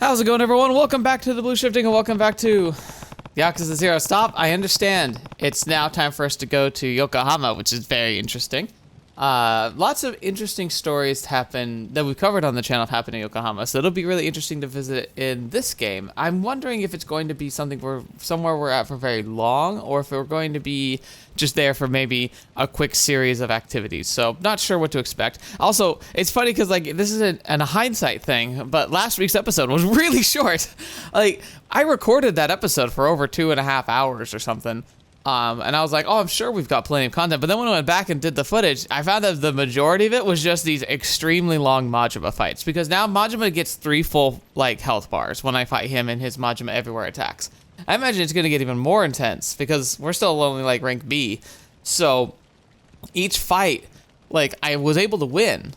How's it going, everyone? Welcome back to the Blue Shifting and welcome back to Yakuza 0. Stop. I understand. It's now time for us to go to Yokohama, which is very interesting. Lots of interesting stories happen that we've covered on the channel have happened in Yokohama, so it'll be really interesting to visit in this game. I'm wondering if it's going to be something somewhere we're at for very long, or if we're going to be just there for maybe a quick series of activities. So not sure what to expect. Also, it's funny because like this is a hindsight thing, but last week's episode was really short. Like I recorded that episode for over 2.5 hours or something. And I was like, oh, I'm sure we've got plenty of content. But then when I went back and did the footage, I found that the majority of it was just these extremely long Majima fights. Because now Majima gets 3 full, like, health bars when I fight him in his Majima Everywhere attacks. I imagine it's going to get even more intense because we're still only, like, rank B. So each fight, like, I was able to win.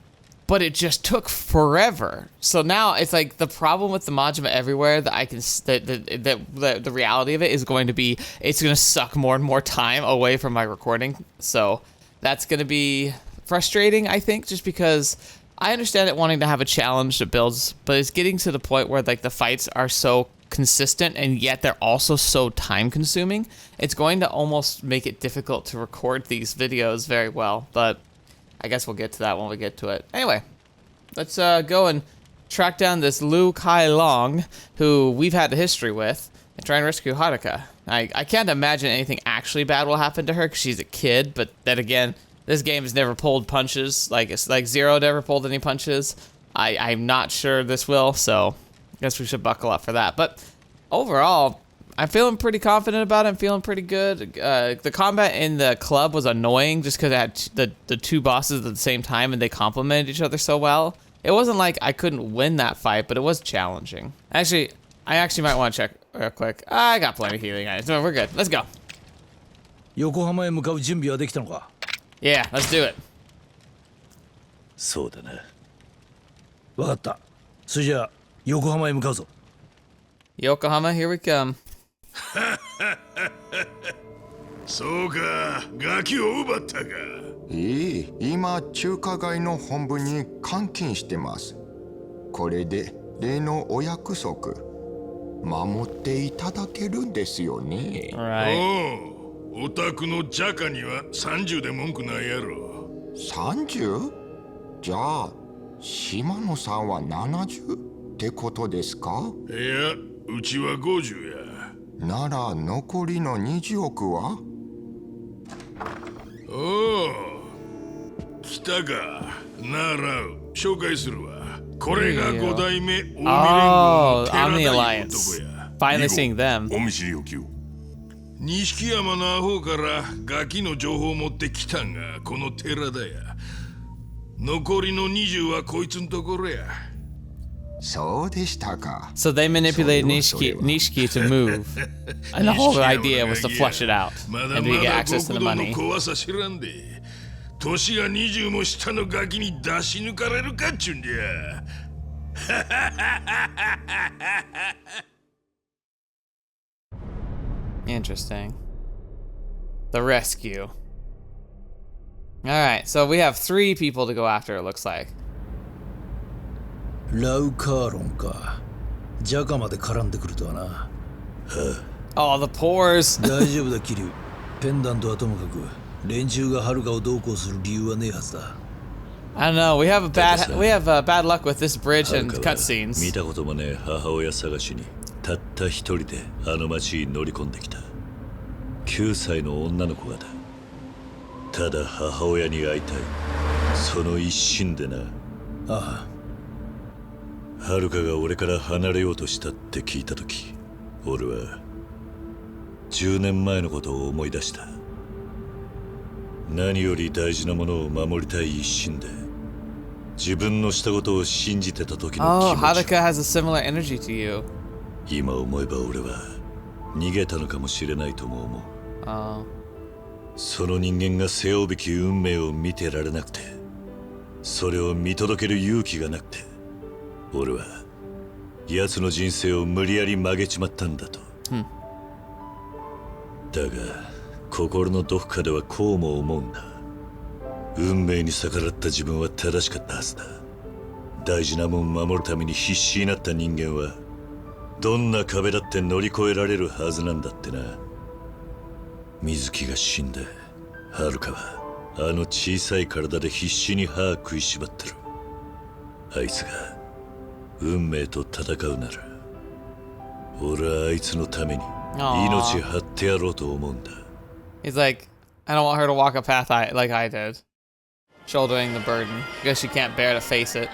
But it just took forever. So now it's like the problem with the Majima Everywhere that I can the reality of it is going to be it's going to suck more and more time away from my recording. So that's going to be frustrating, I think, just because I understand it wanting to have a challenge that builds, but it's getting to the point where like the fights are so consistent and yet they're also so time consuming. It's going to almost make it difficult to record these videos very well, but I guess we'll get to that when we get to it. Anyway, let's go and track down this Liu Kai Long, who we've had a history with, and try and rescue Haruka. I can't imagine anything actually bad will happen to her because she's a kid, but then again, this game has never pulled punches. Like Zero never pulled any punches. I'm not sure this will, so I guess we should buckle up for that. But overall, I'm feeling pretty confident about it. I'm feeling pretty good. The combat in the club was annoying just because I had the 2 bosses at the same time and they complemented each other so well. It wasn't like I couldn't win that fight, but it was challenging. Actually, I might want to check real quick. I got plenty of healing items. No, we're good. Let's go. Yokohama へ向かう準備はできたのか? Yeah, let's do it. そうだな。わかった。それじゃあ横浜へ向かうぞ。Yokohama, here we come. そうか、ガキを奪ったか。今中華街の本部に監禁してます。これで例のお約束守っていただけるんですよね。お宅のジャカには30で文句ないやろ。30？じゃあ島野さんは70ってことですか？いや、うちは50や。なら残りの20億は？おお、来たか。なら紹介するわ。これが5代目近江連合の寺田いう男や。Finally seeing them. お見知りおきを。錦山のアホからガキの情報を持ってきたんがこの寺田や。残りの20はこいつのところや。そうでしたか。So they manipulated Nishiki to move, and the whole idea was to flush it out and to get access to the money. 年が20も下のガキに出し抜かれるかっちゅうんじゃ。Interesting. The rescue. Alright, so we have 3 people to go after, it looks like. ラウカーロンか。ジャカまで絡んでくるとはな。Oh, the pores. 大丈夫だ、キリュウ。ペンダントはともかく、連中がハルカをどうこうする理由はねえはずだ。I don't know. We have bad luck with this bridge and cutscenes. 見たこともねえ母親探しにたった一人であの町に乗り込んできた。9歳の女の子がだ。ただ母親に会いたい。その一心でな。ああ。ハルカが俺から離れようとしたって聞いたとき、俺は10年前のことを思い出した。何より大事なものを守りたい一心で、自分のしたことを信じてた時の気持ち。Oh, Haruka has a similar energy to you. 今思えば俺は逃げたのかもしれないとも思う。Oh. その人間が背負うべき運命を見てられなくて、それを見届ける勇気がなくて。俺は奴の人生を無理やり曲げちまったんだと。だが心のどこかではこうも思うんだ。運命に逆らった自分は正しかったはずだ。大事なもん守るために必死になった人間はどんな壁だって乗り越えられるはずなんだってな。水木が死んで、はるかはあの小さい体で必死に歯食いしばってる。あいつが運命と戦うなら、俺はあいつのために命張ってやろうと思うんだ。 He's like, I don't want her to walk a path like I did. Shouldering the burden because she can't bear to face it.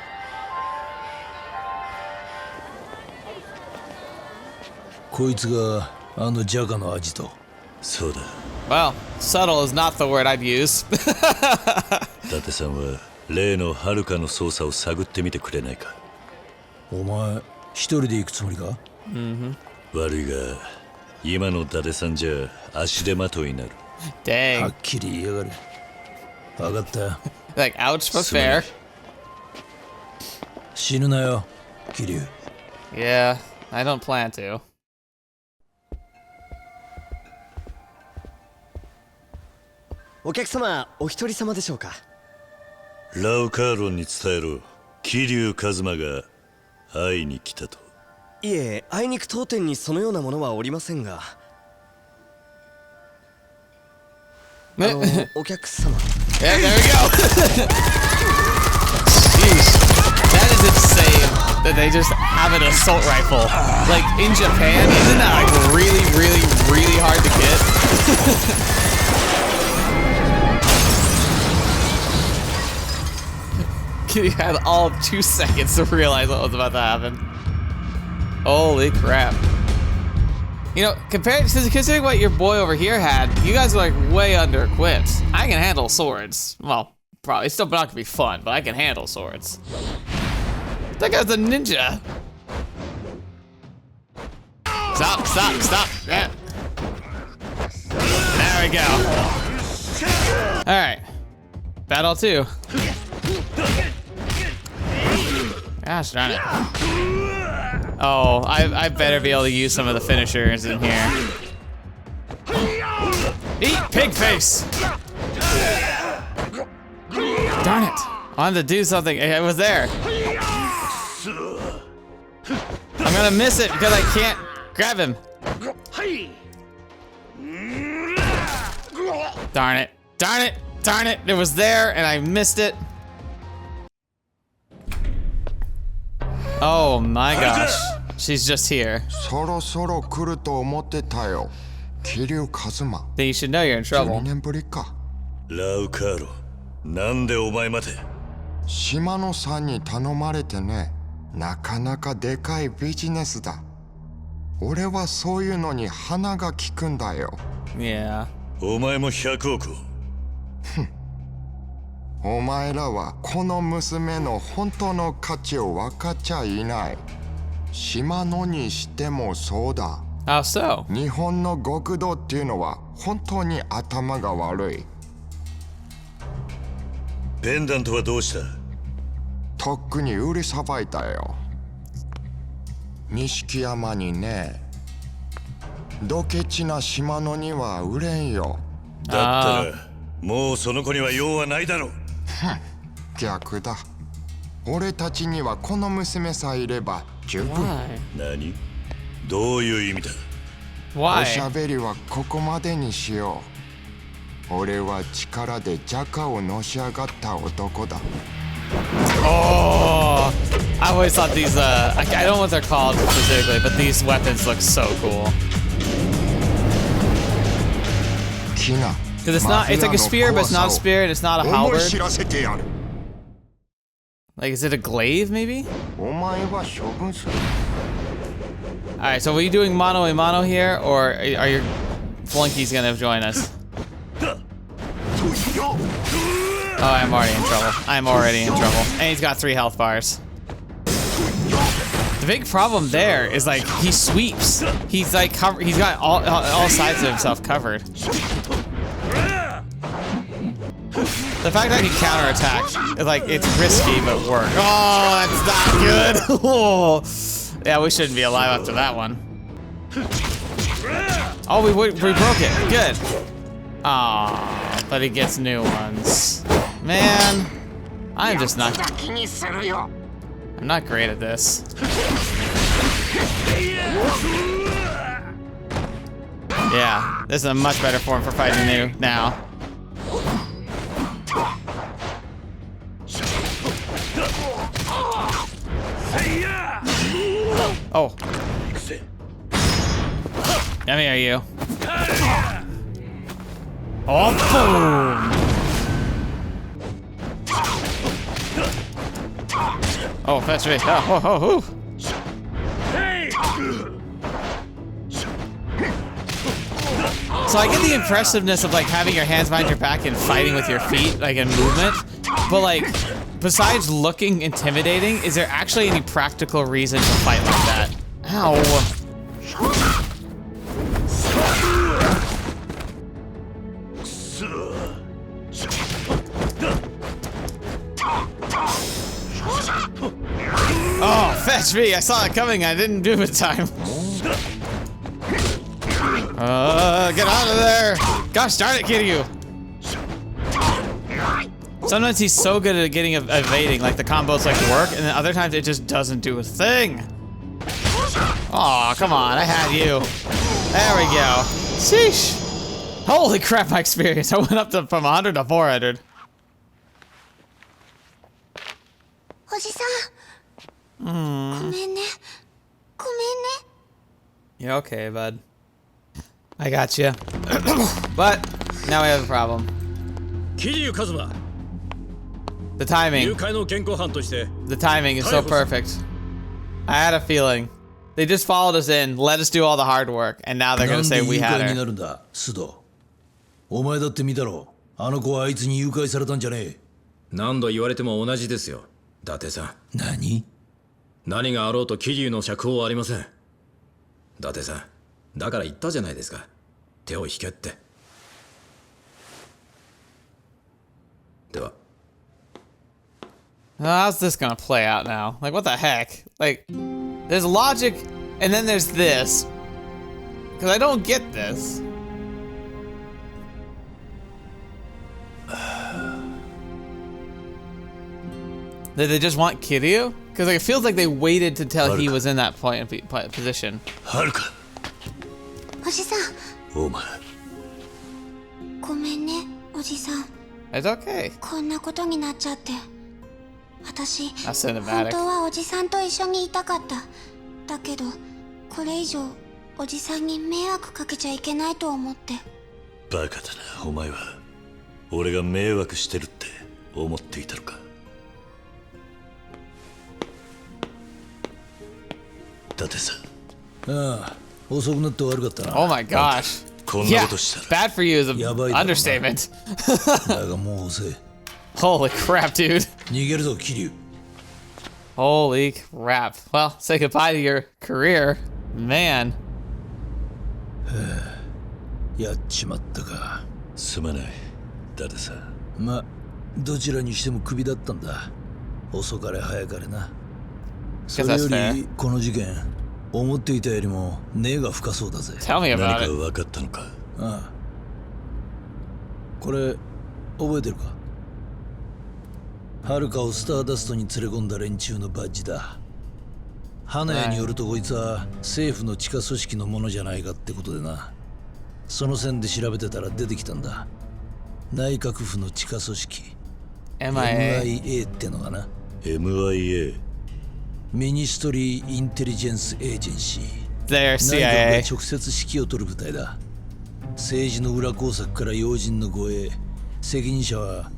こいつがあのジャガのアジト。そうだ。 Well, subtle is not the word I'd use. 伊達さんは例のはるかの捜査を探ってみてくれないか。お前一人で行くつもりか？悪いが今の伊達さんじゃ足手まといになる。は Dang. っきり言いやがる。分かった。 Like, ouch, but fair. 死ぬなよ、キリュウ。 Yeah, I don't plan to. お客様、お一人様でしょうか。ラウカーロンに伝えろ。桐生一馬が会いに来たと。いえ、あいにく当店にそのようなものはおりませんが。お客様。 Yeah, there we go. Jeez, that is insane that they just have an assault rifle. Like in Japan, isn't that like really, really, really hard to get? You had all of 2 seconds to realize what was about to happen. Holy crap. You know, considering what your boy over here had, you guys are like way under equipped. I can handle swords. Well, probably it's still not gonna be fun, but I can handle swords. That guy's a ninja. Stop, stop, stop. Yeah. There we go. Alright. Battle 2. Gosh darn it. Oh, I better be able to use some of the finishers in here. Eat pig face! Darn it. I wanted to do something. It was there. I'm gonna miss it because I can't grab him. Darn it. Darn it. Darn it. It was there and I missed it. Oh my gosh. She's just here. そろそろ来ると思ってたよ。桐生一馬。 Then you should know you're in trouble. 2年ぶりか。ラウカーロン、なんでお前まで。島野さんに頼まれてね。なかなかでかいビジネスだ。俺はそういうのに鼻が利くんだよ。Yeah. お前も100億を。お前らはこの娘の本当の価値を分かっちゃいない。島野にしてもそうだ。How so? 日本の極道っていうのは本当に頭が悪い。ペンダントはどうした？とっくに売りさばいたよ。錦山にね。ドケチな島野には売れんよ。だったらもうその子には用はないだろう。逆だ。俺たちにはこの娘さえいれば十分。何？どういう意味だ？Why? おしゃべりはここまでにしよう。俺は力でジャカをのし上がった男だ。Oh, I always thought these, I don't know what they're called specifically, but these weapons look so cool. キナ。Because it's not, it's like a spear, but it's not a spear, and it's not a halberd. 知らせてやる。 Like, is it a glaive, maybe? お前は処分する。 Alright, so are you doing mano a mano here, or are your flunkies gonna join us? Oh, I'm already in trouble. I'm already in trouble. And he's got 3 health bars. The big problem there is like he sweeps. He's like he's got all sides of himself covered. The fact that he counterattacked is like it's risky but works. Oh, that's not good. Oh. Yeah, we shouldn't be alive after that one. Oh, we broke it. Good. Ah, but he gets new ones. Man, I'm just not. I'm not great at this. Yeah, this is a much better form for fighting you now. Oh. Come here, you. Oh, boom! Oh, that's right. Oh. So I get the impressiveness of like having your hands behind your back and fighting with your feet, like in movement. But like, besides looking intimidating, is there actually any practical reason to fight like that? Ow. Oh, fetch me! I saw it coming. I didn't do it in time. Get out of there! Gosh darn it, Kiriu! Sometimes he's so good at getting evading, like the combos like work, and then other times it just doesn't do a thing. Aw, come on, I had you. There we go. Sheesh! Holy crap, my experience. I went up from 100 to 400. You're okay, bud. I got you. But now we have a problem. Kiriu Kazuma. The timing. The timing is so perfect. I had a feeling. They just followed us in, let us do all the hard work, and now they're gonna say we had her. お前だって見たろ。あの子はあいつに誘拐されたんじゃねえ。何度言われても同じですよ、伊達さん。何があろうと桐生の釈放はありません。伊達さん、だから言ったじゃないですか。手を引けって。では。How's this gonna play out now? Like, what the heck? Like, there's logic, and then there's this. Because I don't get this. Did they just want Kiriu? Because like, it feels like they waited to tell he was in that position. Haruka. おじさん。お前。ごめんね、おじさん。It's okay. こんなことになっちゃって。私、本 本当はおじさんと一緒にいたかった。だけど、これ以上おじさんに迷惑かけちゃいけないと思って。バカだな、お前は。俺が迷惑してるって思っていたのか。伊達さん。ああ、遅くなって悪かったな。Oh my gosh. こんなことしたら。Bad for you is an understatement. だがもう遅い。Holy crap, dude. 逃げるぞ、桐生。Holy crap. Well, say goodbye to your career. Man. やっちまったか。すまない、伊達さん。ま、どちらにしてもクビだったんだ。遅かれ早かれな。それよりこの事件、思っていたよりも根が深そうだぜ。Tell me about it. 何か分かったのか。ああ。これ覚えてるか？ハルカをスターダストに連れ込んだ連中のバッジだ。花屋によるとこいつは政府の地下組織のものじゃないかってことでな。その線で調べてたら出てきたんだ。内閣府の地下組織 MIA ってのかな。 MIA ミニストリー・インテリジェンス・エージェンシー。They're 内閣 CIA. が直接指揮を執る部隊だ。政治の裏工作から要人の護衛、責任者は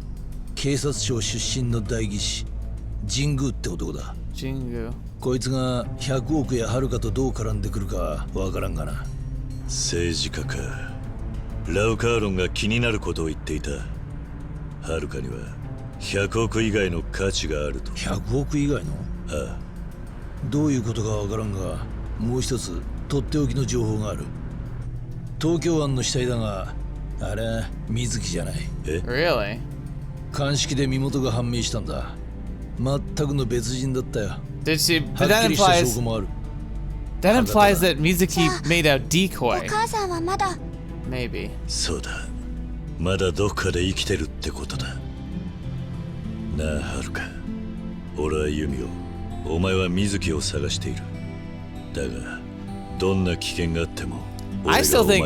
警察庁出身の代議士神宮って男だ。神宮。こいつが100億やはるかとどう絡んでくるかわからんがな。政治家か。ラウカーロンが気になることを言っていた。はるかには100億以外の価値があると。100億以外の？ああ。どういうことかわからんが、もう一つとっておきの情報がある。東京湾の死体だが、あれ水木じゃない。え？ Really? 鑑識で身元が判明したんだ。全くの別人だったよ。Did she? はっきりした証拠もある。That implies that Mizuki made a decoy. お母さんはまだ。Maybe. そうだ。まだどっかで生きてるってことだ。なあ、はるか。俺はユミを、お前は水木を探している。だが、どんな危険があっても I still think,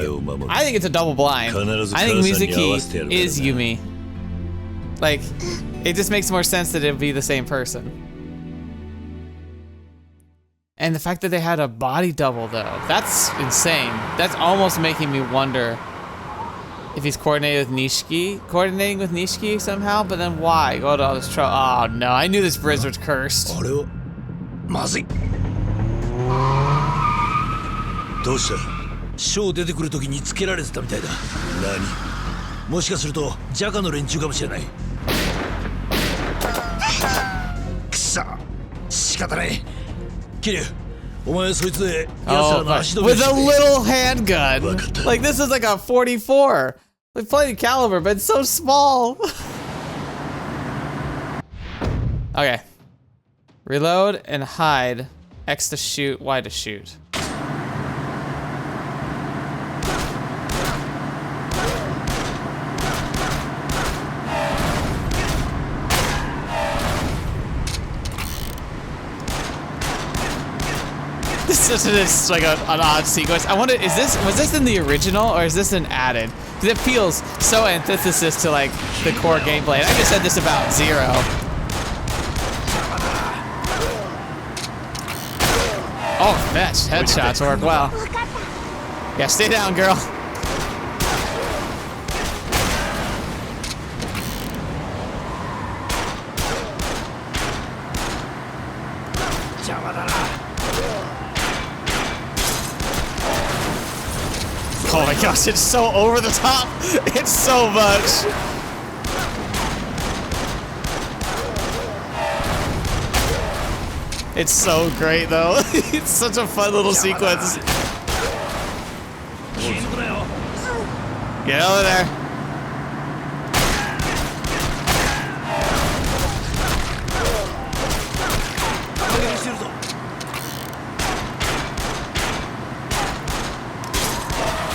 I think it's a double blind. I think Mizuki is Yumi. Like, it just makes more sense that it would be the same person. And the fact that they had a body double though, that's insane. That's almost making me wonder if he's coordinating with Nishiki somehow, but then why? Go to all this trouble. Oh no, I knew this bridge was cursed. まずい。どうした？ショー出てくるときにつけられてたみたいだ。何？もしかするとジャカの連中かもしれない。くそ、仕方ない。キリュウ、お前そいつで奴らの足止め with a little handgun. Like this is like a 44. Like plenty caliber, but it's so small. Okay. Reload and hide. X to shoot, Y to shoot. This is like an odd sequence. I wonder, was this in the original or is this an added? Because it feels so antithesis to like the core gameplay. And I just said this about Zero. Oh, fetch. Headshots work well. Yeah, stay down, girl. Oh my gosh, it's so over the top. It's so much. It's so great though. It's such a fun little sequence. Get over there.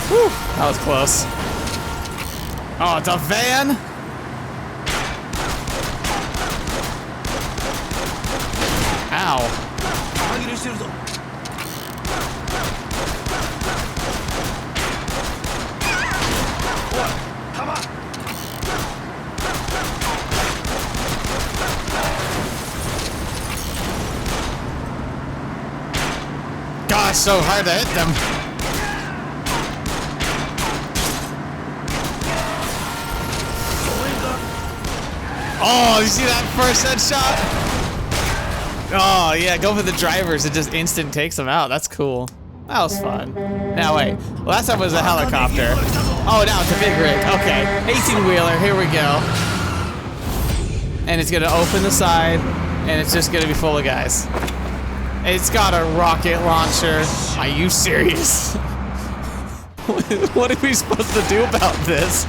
Whew, that was close. Oh, it's a van? Ow. Gosh, so hard to hit them. Oh, you see that first headshot? Oh, yeah, go for the drivers. It just instant takes them out. That's cool. That was fun. Now, wait. Last time was a helicopter. Oh, now it's a big rig. Okay. 18-wheeler. Here we go. And it's going to open the side, and it's just going to be full of guys. It's got a rocket launcher. Are you serious? What are we supposed to do about this?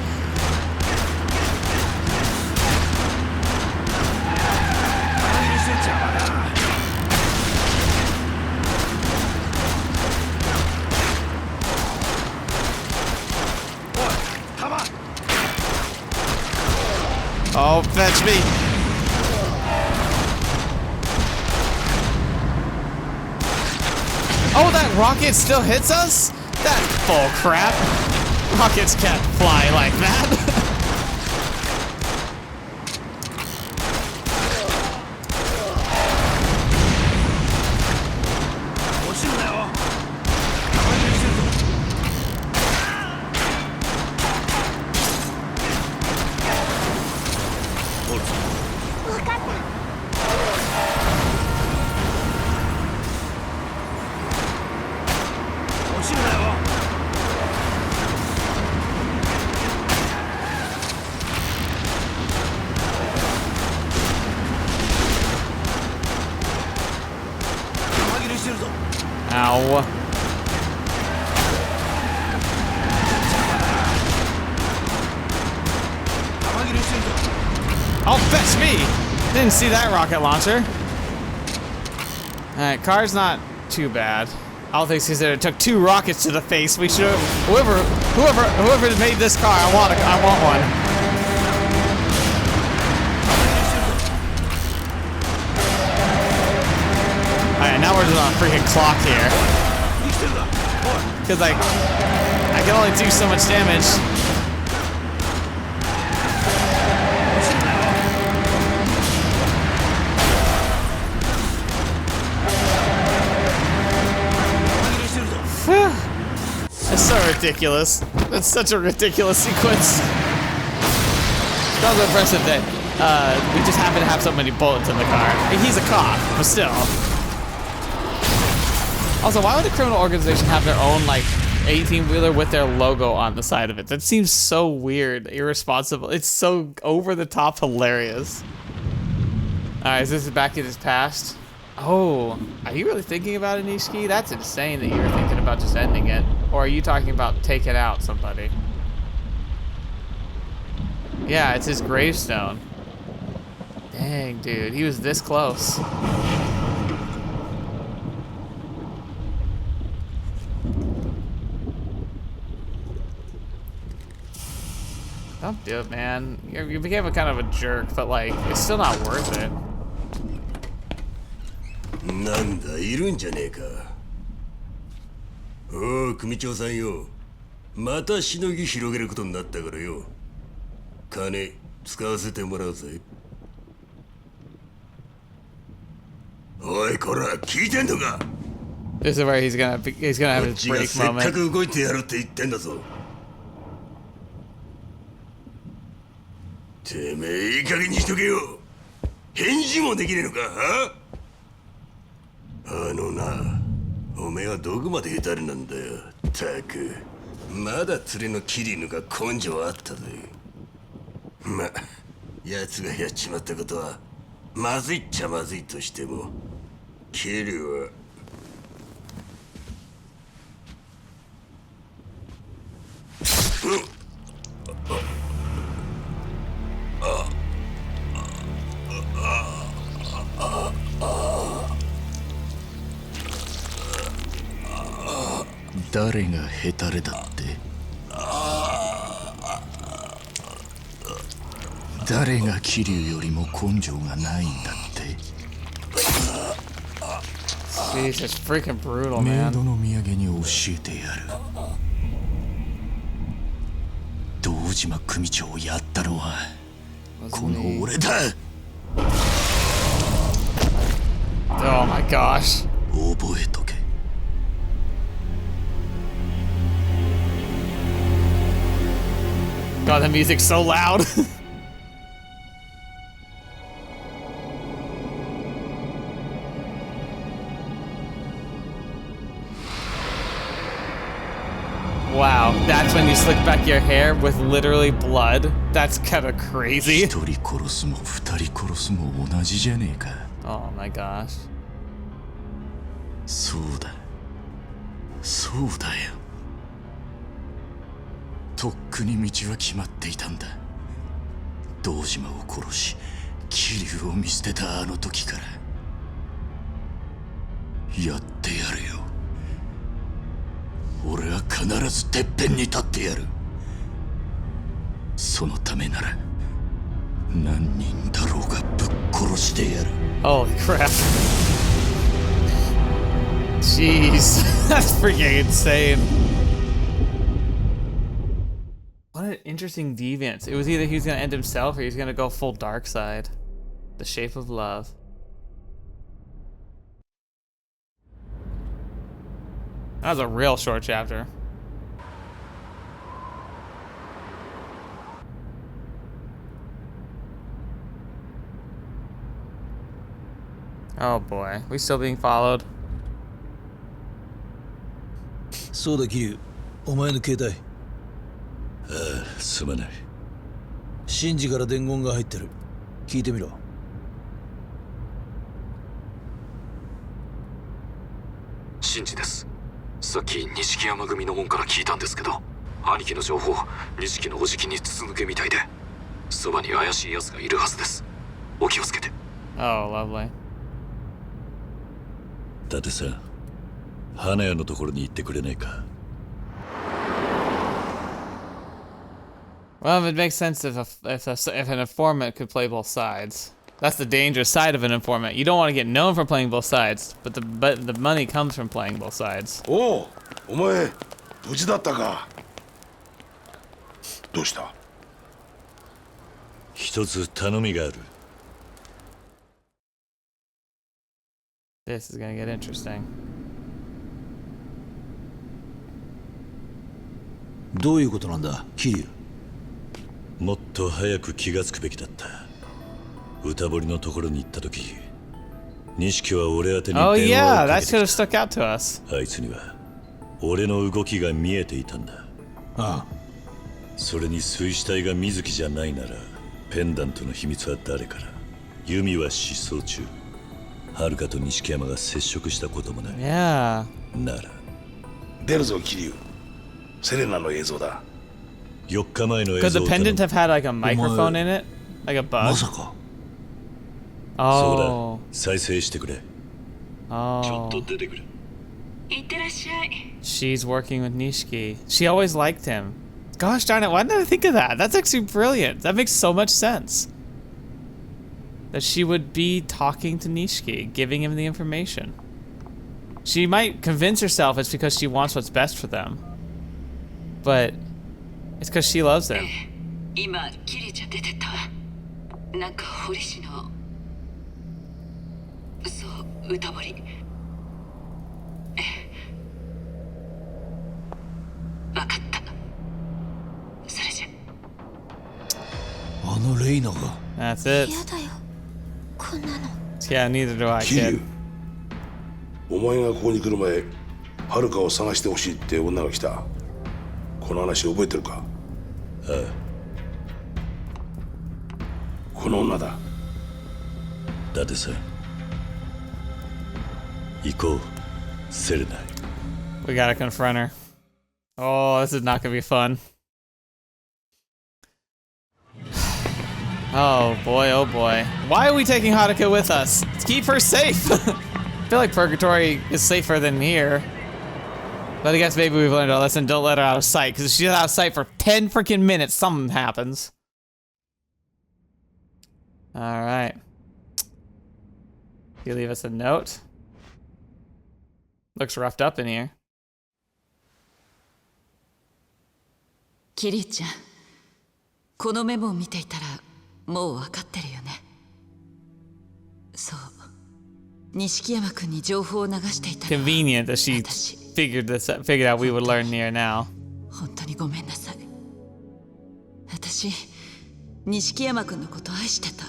Oh, fetch me. Oh, that rocket still hits us? That's bull crap. Rockets can't fly like that. Ow. Oh, fetch me! Didn't see that rocket launcher. Alright, car's not too bad. All things considered, it took 2 rockets to the face. We should whoever made this car, I want one. Alright, now we're just on a freaking clock here. Because I can only do so much damage. It's so ridiculous. It's such a ridiculous sequence. That was impressive that we just happen to have so many bullets in the car. He's a cop, but still. Also, why would a criminal organization have their own, like, 18-wheeler with their logo on the side of it? That seems so weird, irresponsible. It's so over-the-top hilarious. Alright, is this back in his past? Oh, are you really thinking about it, Nishiki? That's insane that you were thinking about just ending it. Or are you talking about taking out somebody? Yeah, it's his gravestone. Dang, dude, he was this close. Don't do it, man. You became a kind of a jerk, but like, it's still not worth it. なんだいるんじゃねえか。おう組長さんよ、またしのぎ広げることになったからよ。金使わせてもらうぜ。おいこら聞いてんのか。 This is where he's gonna have his break せっか moment. く動いてやるって言ってんだぞ。てめえいい加減にしとけよ。返事もできねえのか。あのな、おめえはどこまで下手なんだよ。たく、まだ連れのキリヌが根性あったぜ。ま、奴がやっちまったことはまずいっちゃまずいとしても、キリュウは誰がヘタレだって。誰がキリュウよりも根性がないんだって。 Jeez, it's freaking brutal, メイ man. ドの土産に教えてやる。堂島組長をやったのはこの俺だ。 Oh my gosh. 覚えとけ。 God, the music's so loud. Wow, that's when you slick back your hair with literally blood. That's kind of crazy. 一人殺すも二人殺すも同じじゃねえか。 Oh my gosh. そうだ。そうだよ。とっくに道は決まっていたんだ。堂島を殺し、桐生を見捨てたあの時から。やってやるよ。俺は必ずてっぺんに立ってやる。そのためなら何人だろうがぶっ殺してやる。 Holy crap. Jeez, that's freaking insane. What an interesting deviance. It was either he was gonna end himself or he was gonna go full dark side. The shape of love. That was a real short chapter. Oh boy, we still being followed? そうだ、キリュウ。お前の携帯。ああ、すまない。シンジから伝言が入ってる。聞いてみろ。シンジです。さっき錦山組の門から聞いたんですけど、兄貴の情報、錦のおじきに筒抜けみたいで、そばに怪しい奴がいるはずです。お気をつけて。Oh, lovely. 伊達さん、花屋のところに行ってくれないか。 Well, it makes sense if an informant could play both sides. That's the dangerous side of an informant. You don't want to get known for playing both sides, but the money comes from playing both sides. おう、お前無事だったか。どうした。一つ頼みがある。This is gonna get interesting. どういうことなんだ、キリュウ。もっと早く気がつくべきだった。歌堀のところに行った時、錦は俺宛てに電話を Oh か yeah, け that て should have きた。 stuck out to us. あいつには俺の動きが見えていたんだ。ああ。それに水死体が水木じゃないなら、ペンダントの秘密は誰から。ユミは失踪中。ハルカと錦山が接触したこともない。Yeah. なら出るぞキリュウ。セレナの映像だ。4日前の映 Could 像 the を頼む。 pendant have had like a microphone in it? Like a ま bug? さか。そうだ、 Oh. 再生してくれ。ちょっと Oh. 出てくれ。 She's working with Nishiki. She always liked him. Gosh darn it, why didn't I think of that? That's actually brilliant. That makes so much sense. That she would be talking to Nishiki, giving him the information. She might convince herself it's because she wants what's best for them. But it's because she loves him. 今キリちゃん出てったわ。なんか堀氏のそう歌堀。わかった。それじゃ。あのレイナが。That's it. 嫌だよこんなの。 Yeah, neither do I, キリュ kid. ウ、お前がここに来る前、ハルカを探してほしいって女が来た。この話覚えてるか。ああ、この女だ。だってさ、行こう、セレナ。 We gotta confront her. Oh, this is not gonna be fun. Oh boy, oh boy. Why are we taking Haruka with us? Let's keep her safe! I feel like Purgatory is safer than here. But I guess maybe we've learned our lesson, don't let her out of sight, because if she's out of sight for 10 freaking minutes, something happens. Alright. You leave us a note? Looks roughed up in here. キリちゃん、このメモを見ていたらもう分かってるよね。そう、錦山君に情報を流していたのは Convenient that she figured out we would learn near now. 本当にごめんなさい。私、錦山君のことを愛してた。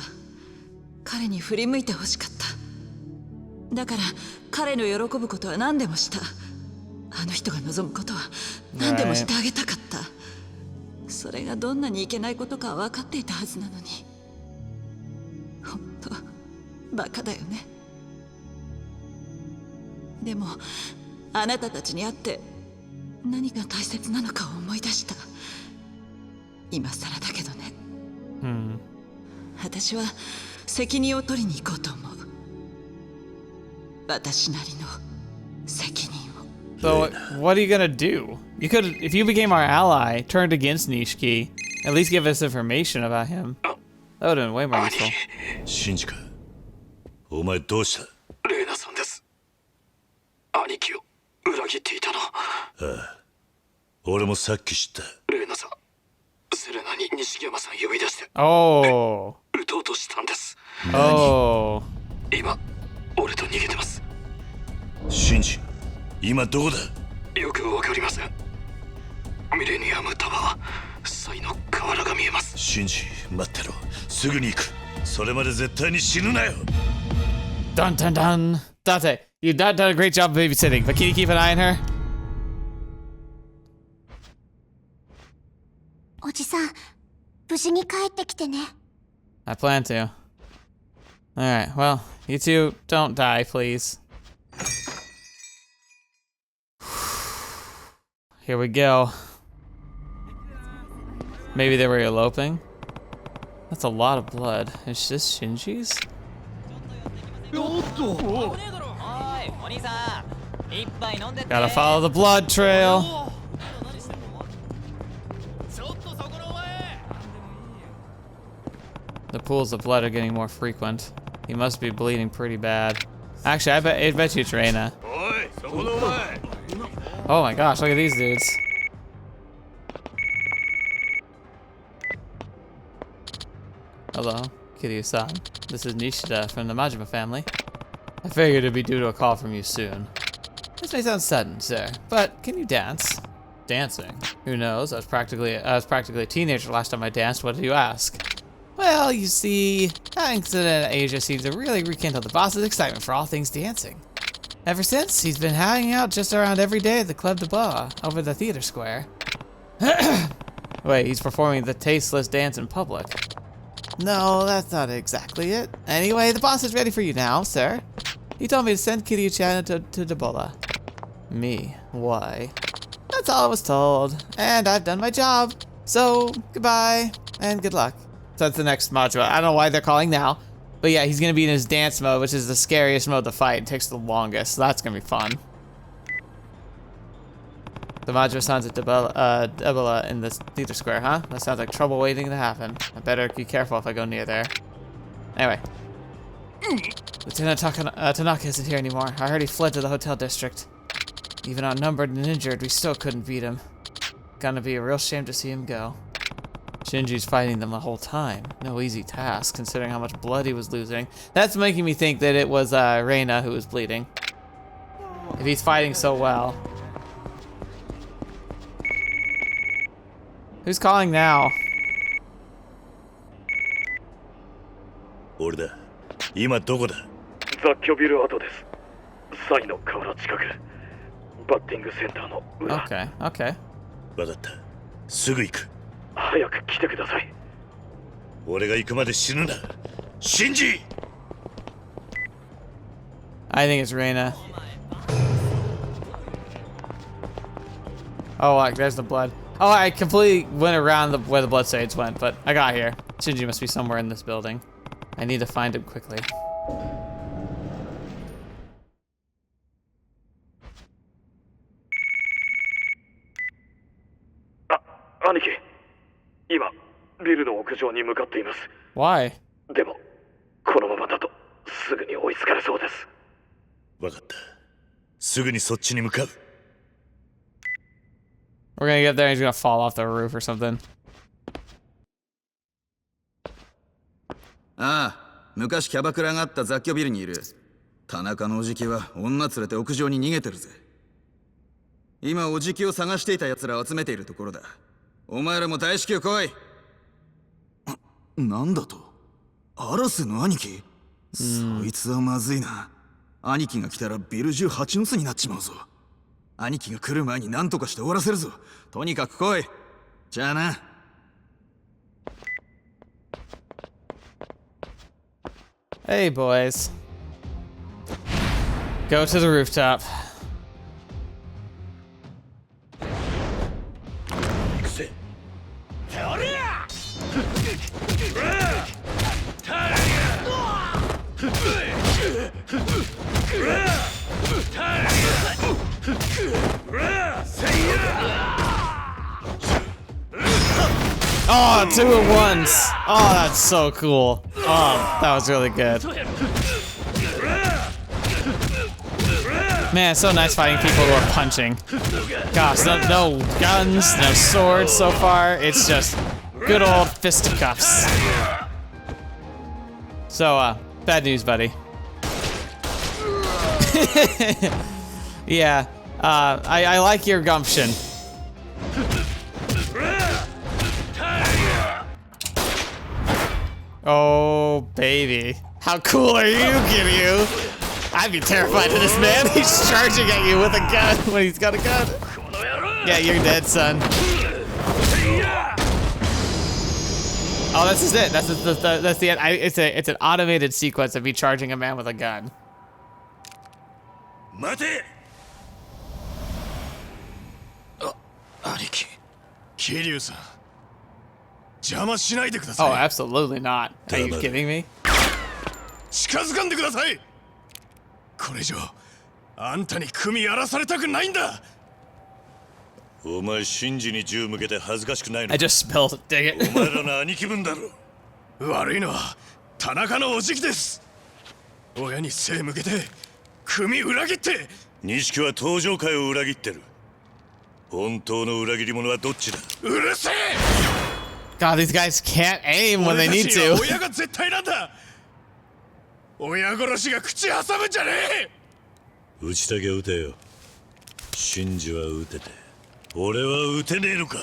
彼に振り向いてほしかった。だから彼の喜ぶことは何でもした。あの人が望むことは何でもしてあげたかった。それがどんなにいけないことかは分かっていたはずなのに。本当バカだよね。でもあなたたちに会って何が大切なのかを思い出した。今更だけどね。私は責任を取りに行こうと思う。私なりの責任を。 So what are you gonna do? You could, if you became our ally, turned against Nishiki, at least give us information about him. That would have been way more useful. シンジか、お前どうした。レイナさんです。兄貴を裏切っていたの。ああ、俺もさっき知った。レイナさん、セレナに錦山さん呼び出して。Oh. 撃とうとしたんです。Oh. 今、俺と逃げてます。シンジ、今どこだ。よくわかりません。ミレニアムタワー、サイの河原が見えます。シンジ、待ってろ。すぐに行く。それまで絶対に死ぬなよ。Dun dun dun. Date, you've not done a great job of babysitting, but can you keep an eye on her? おじさん無事に帰ってきてね。 I plan to. Alright, well, you two don't die, please. Here we go. Maybe they were eloping? That's a lot of blood. Is this Shinji's? Gotta follow the blood trail. The pools of blood are getting more frequent. He must be bleeding pretty bad. Actually, I bet you it's Reina. Oh my gosh, look at these dudes. Hello, Kiriu-san. This is Nishida from the Majima family. I figured it'd be due to a call from you soon. This may sound sudden, sir, but can you dance? Dancing? Who knows? I was practically a teenager last time I danced. What do you ask? Well, you see, that incident in Asia seems to really rekindle the boss's excitement for all things dancing. Ever since, he's been hanging out just around every day at the Club de Bois over the theater square. Wait, he's performing the tasteless dance in public. No, that's not exactly it. Anyway, the boss is ready for you now, sir. He told me to send Kiriu-chan to Debola. Me? Why? That's all I was told, and I've done my job. So, goodbye, and good luck. So that's the next Majima. I don't know why they're calling now, but yeah, he's gonna be in his dance mode, which is the scariest mode to fight. It takes the longest, so that's gonna be fun. The Majima-san's at Debola in this theater square, huh? That sounds like trouble waiting to happen. I better be careful if I go near there. Anyway. Lieutenant Tanaka isn't here anymore. I heard he fled to the hotel district. Even outnumbered and injured, we still couldn't beat him. Gonna be a real shame to see him go. Shinji's fighting them the whole time. No easy task, considering how much blood he was losing. That's making me think that it was Reina who was bleeding. If he's fighting so well. Who's calling now? 俺だ。今どこだ？雑居ビル跡です。サイの河原近く。バッティングセンターの裏。Okay, okay. わかった。すぐ行く。早く来てください。俺が行くまで死ぬな。シンジ! I think it's Reina. Oh, like there's the blood. Oh, I completely went around where the blood stains went, but I got here. Shinji must be somewhere in this building. I need to find him quickly. Aniki, 今ビルの屋上に向かっています。Why? でもこのままだとすぐに追いつかれそうです。わかった。すぐにそっちに向かう。We're gonna get there and he's gonna fall off the roof or something. ああ、昔キャバクラがあった雑居ビルにいる。田中のおじきは女連れて屋上に逃げてるぜ。今おじきを探していた奴らを集めているところだ。お前らも大至急来い。なんだと？荒瀬の兄貴？そいつはまずいな。兄貴が来たらビル中蜂の巣になっちまうぞ。兄貴が来る前に何とかして終わらせるぞ。とにかく来い。じゃあな。Hey, boys. Go to the rooftop. Oh, 2 at once. Oh, that's so cool. Oh, that was really good. Man, it's so nice fighting people who are punching. Gosh, no guns, no swords so far. It's just good old fisticuffs. So, bad news, buddy. Yeah, I like your gumption. Oh, baby. How cool are you, Kiriu? I'd be terrified of this man. He's charging at you with a gun when he's got a gun. Yeah, you're dead, son. Oh, this is it. That's the end. It's an automated sequence of me charging a man with a gun. Mate! Aniki, Kiryu-san. 邪魔しないでくだ Oh, さい。 absolutely not. Are you kidding me? 近づかんでください。これ以上あんたに組荒らされたくないんだ。お前シンジに銃向けて恥ずかしくないの？ I just spilled it. Dang it. お前らの兄貴分だろ。悪いのは田中のおじきです。親に背向けて組裏切って。錦は登場会を裏切ってる。本当の裏切り者はどっちだ。うるせえ。 God, these guys can't aim when they need to. 親が絶対なんだ。親殺しが口挟むんじゃねえ。打ちたきゃ撃てよ。シンジは撃てて、俺は撃てねえのか。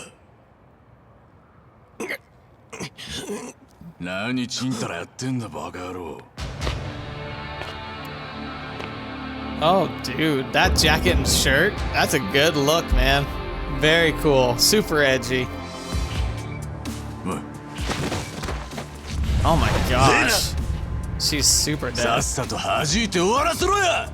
何ちんたらやってんだバカ野郎。 Oh, dude, that jacket and shirt, that's a good look, man. Very cool. Super edgy. Oh my gosh. She's super dead. さっさと弾いて終わらせろや。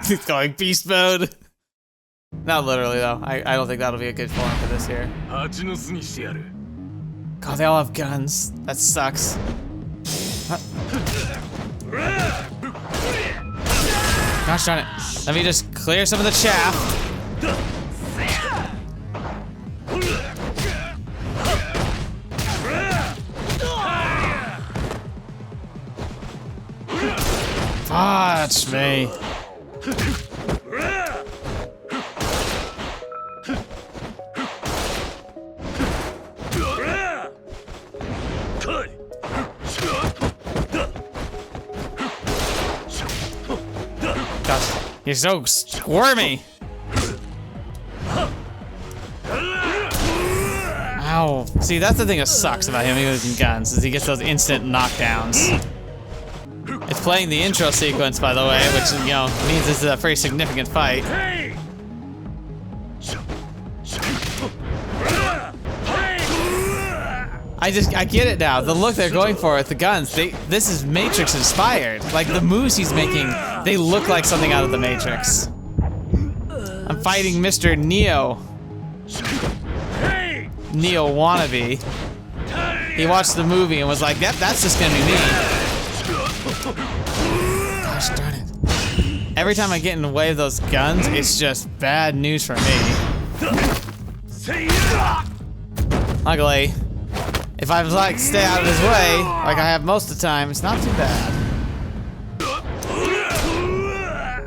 He's going beast mode. Not literally though. I don't think that'll be a good form for this here. 蜂の巣にしてやる。 God, they all have guns. That sucks. Gosh darn it. Let me just clear some of the chaff. Fudge me. Gosh, you're so squirmy. Ow. See, that's the thing that sucks about him using guns, is he gets those instant knockdowns. It's playing the intro sequence, by the way, which, you know, means this is a very significant fight. I get it now. The look they're going for with the guns, this is Matrix inspired. Like the moves he's making, they look like something out of the Matrix. I'm fighting Mr. Neo. Neo wannabe. He watched the movie and was like, yep, that's just gonna be me. Gosh darn it. Every time I get in the way of those guns, it's just bad news for me. Luckily, if I like stay out of his way, like I have most of the time, it's not too bad.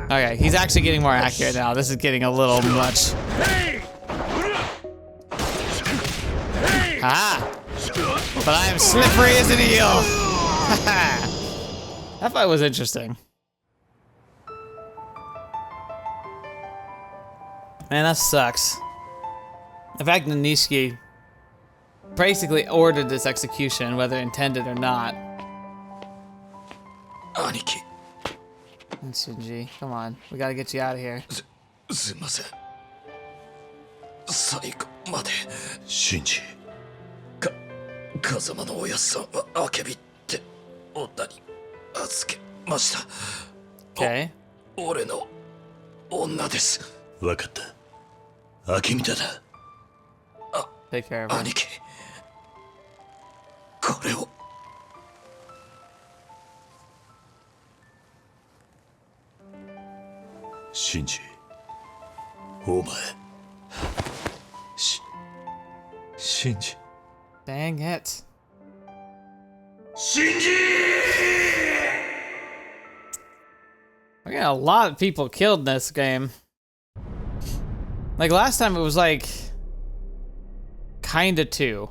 Okay, he's actually getting more accurate now. This is getting a little much. Ah! But I am slippery as an eel! That fight was interesting. Man, that sucks. The fact that Nishiki basically ordered this execution, whether intended or not. Aniki. Shinji, come on. We gotta get you out of here. すいません。最後まで。シンジ。風間のおやっさんはあけびって女に預けました。Okay. 俺の女です。わかった。秋見だな。Take care of him. 兄貴、これを。シンジ、お前。シンジ。 Dang it. シンジ! We got a lot of people killed in this game. Like last time it was like kinda 2.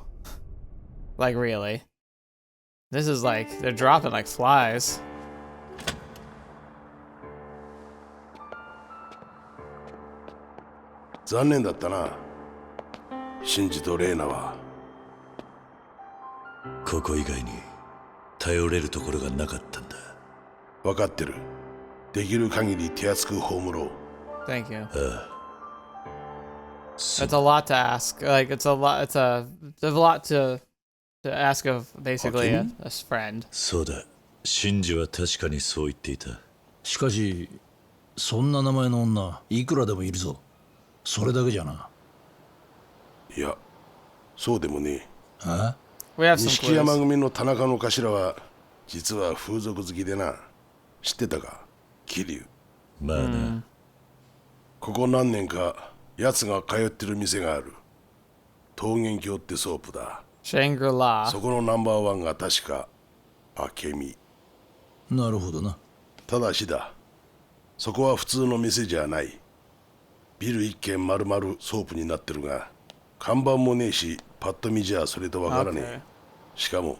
Like really. This is like they're dropping like flies. 残念だったな。シンジとレイナは。ここ以外に頼れるところがなかったんだ。分かってる。できる限り手厚く葬ろう。Thank you. ああ。It's a lot to ask. Like it's a lot. It's a lot to ask of basically a friend. そうだ。シンジは確かにそう言っていた。しかし、そんな名前の女いくらでもいるぞ。それだけじゃな。いや、そうでもねえ。あ？錦山組の田中の頭は実は風俗好きでな。知ってたか？桐生。まあな。ここ何年か奴が通ってる店がある。桃源郷ってソープだ。 Shangri-La. そこのナンバーワンが確か明美。なるほどな。ただしだ、そこは普通の店じゃない。ビル一軒丸々ソープになってるが、看板もねえし、パッと見じゃそれとわからねえ。しかも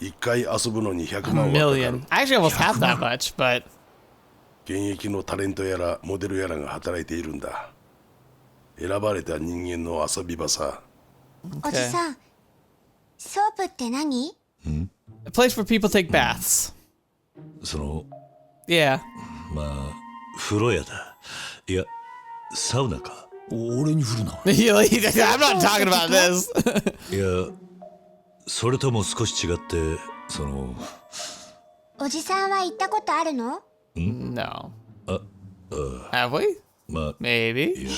一回遊ぶのに100万はかかる。 Million. I actually almost have that much, but 現役のタレントやらモデルやらが働いているんだ。選ばれた人間の遊び場さ。おじさん、ソープって何？ a place where people take baths. その Yeah. まあ風呂屋だ。いやサウナか。俺に振るな。I'm not talking about this. いやそれとも少し違って、そのおじさんは行ったことあるの？ No. あ、Have we? まあ Maybe. いや、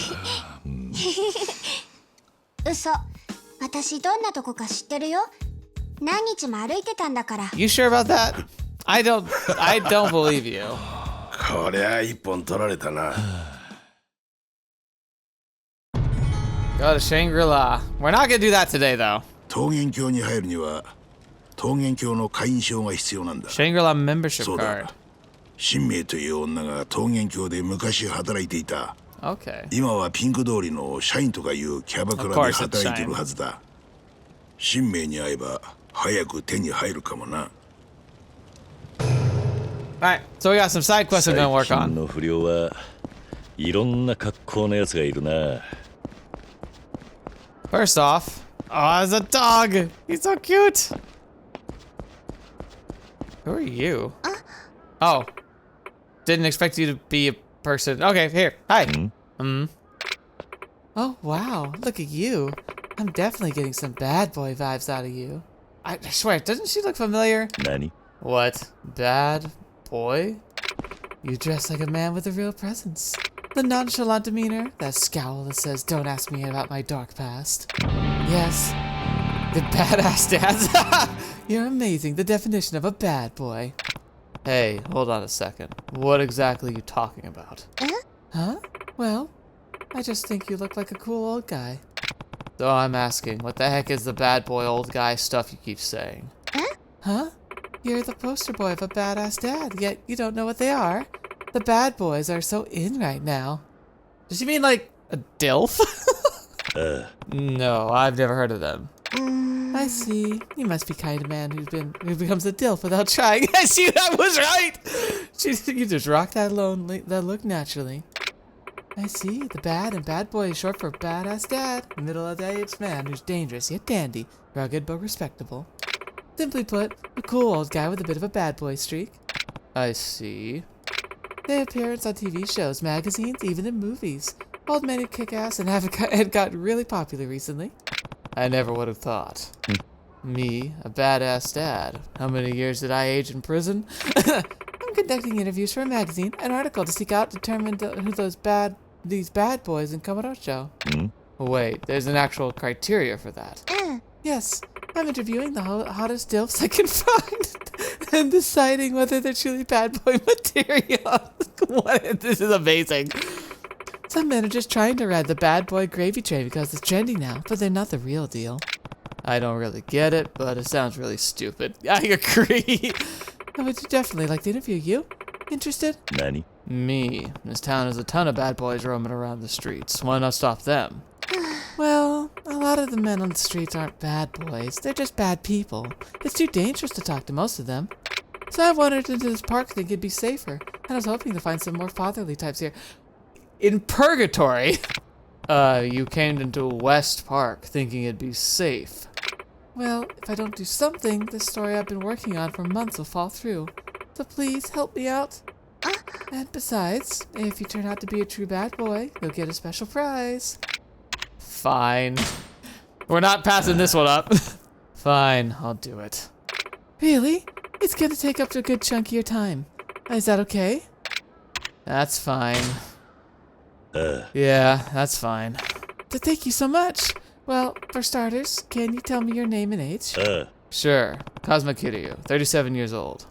嘘。私どんなとこか知ってるよ。何日も歩いてたんだから。You sure about that? I don't believe you. こりゃ一本取られたな。 Go to Shangri-La. We're not gonna do that today, though. 桃源郷に入るには桃源郷の会員証が必要なんだ。 Shangri-La membership そうだ。 card. 新明という女が桃源郷で昔働いていた。 Okay. 今はピンク通りの社員とかいうキャバクラで働いてるはずだ。新明に会えば早く手に入るかもな。 Alright, so we got some side quests we're gonna work 最近 on. の不良はいろんな格好のやつがいるな。 First off, oh, there's a dog. He's so cute. Who are you? Oh, didn't expect you to be a person. Okay, here. Hi. Oh wow, look at you. I'm definitely getting some bad boy vibes out of you. I swear, doesn't she look familiar? 何？ What? Bad boy? You dress like a man with a real presence. The nonchalant demeanor, that scowl that says, don't ask me about my dark past. Yes, the badass dad. You're amazing, the definition of a bad boy. Hey, hold on a second. What exactly are you talking about? Huh? Well, I just think you look like a cool old guy. So I'm asking, what the heck is the bad boy old guy stuff you keep saying? Huh? You're the poster boy of a badass dad, yet you don't know what they are. The bad boys are so in right now. Does she mean like a DILF? No, I've never heard of them. I see. You must be kind of man who becomes a DILF without trying. I see, that was right. You just rock that look naturally. I see. The bad boy is short for badass dad, a middle-aged man who's dangerous yet dandy, rugged but respectable. Simply put, a cool old guy with a bit of a bad boy streak. I see. They appear on TV shows, magazines, even in movies. Old men who kick ass and had gotten really popular recently. I never would have thought. Me, a badass dad. How many years did I age in prison? I'm conducting interviews for a magazine, an article to seek out, determine who these bad boys in Kamurocho. Wait, there's an actual criteria for that. Yes, I'm interviewing the hottest DILFs I can find and deciding whether they're truly bad boy material. What? This is amazing. Some men are just trying to ride the bad boy gravy train because it's trendy now, but they're not the real deal. I don't really get it, but it sounds really stupid. I agree. I would definitely like to interview you. Interested? Nani? Me. This town has a ton of bad boys roaming around the streets. Why not stop them? Well, a lot of the men on the streets aren't bad boys. They're just bad people. It's too dangerous to talk to most of them. So I wandered into this park thinking it'd be safer, and I was hoping to find some more fatherly types here. In purgatory? You came into West Park thinking it'd be safe. Well, if I don't do something, this story I've been working on for months will fall through. So please help me out. And besides, if you turn out to be a true bad boy, you'll get a special prize. Fine. We're not passing this one up. Fine, I'll do it. Really? It's gonna take up to a good chunk of your time. Is that okay? That's fine. Yeah, that's fine. But thank you so much. Well, for starters, can you tell me your name and age? Sure. Kazuma Kiriu, 37 years old.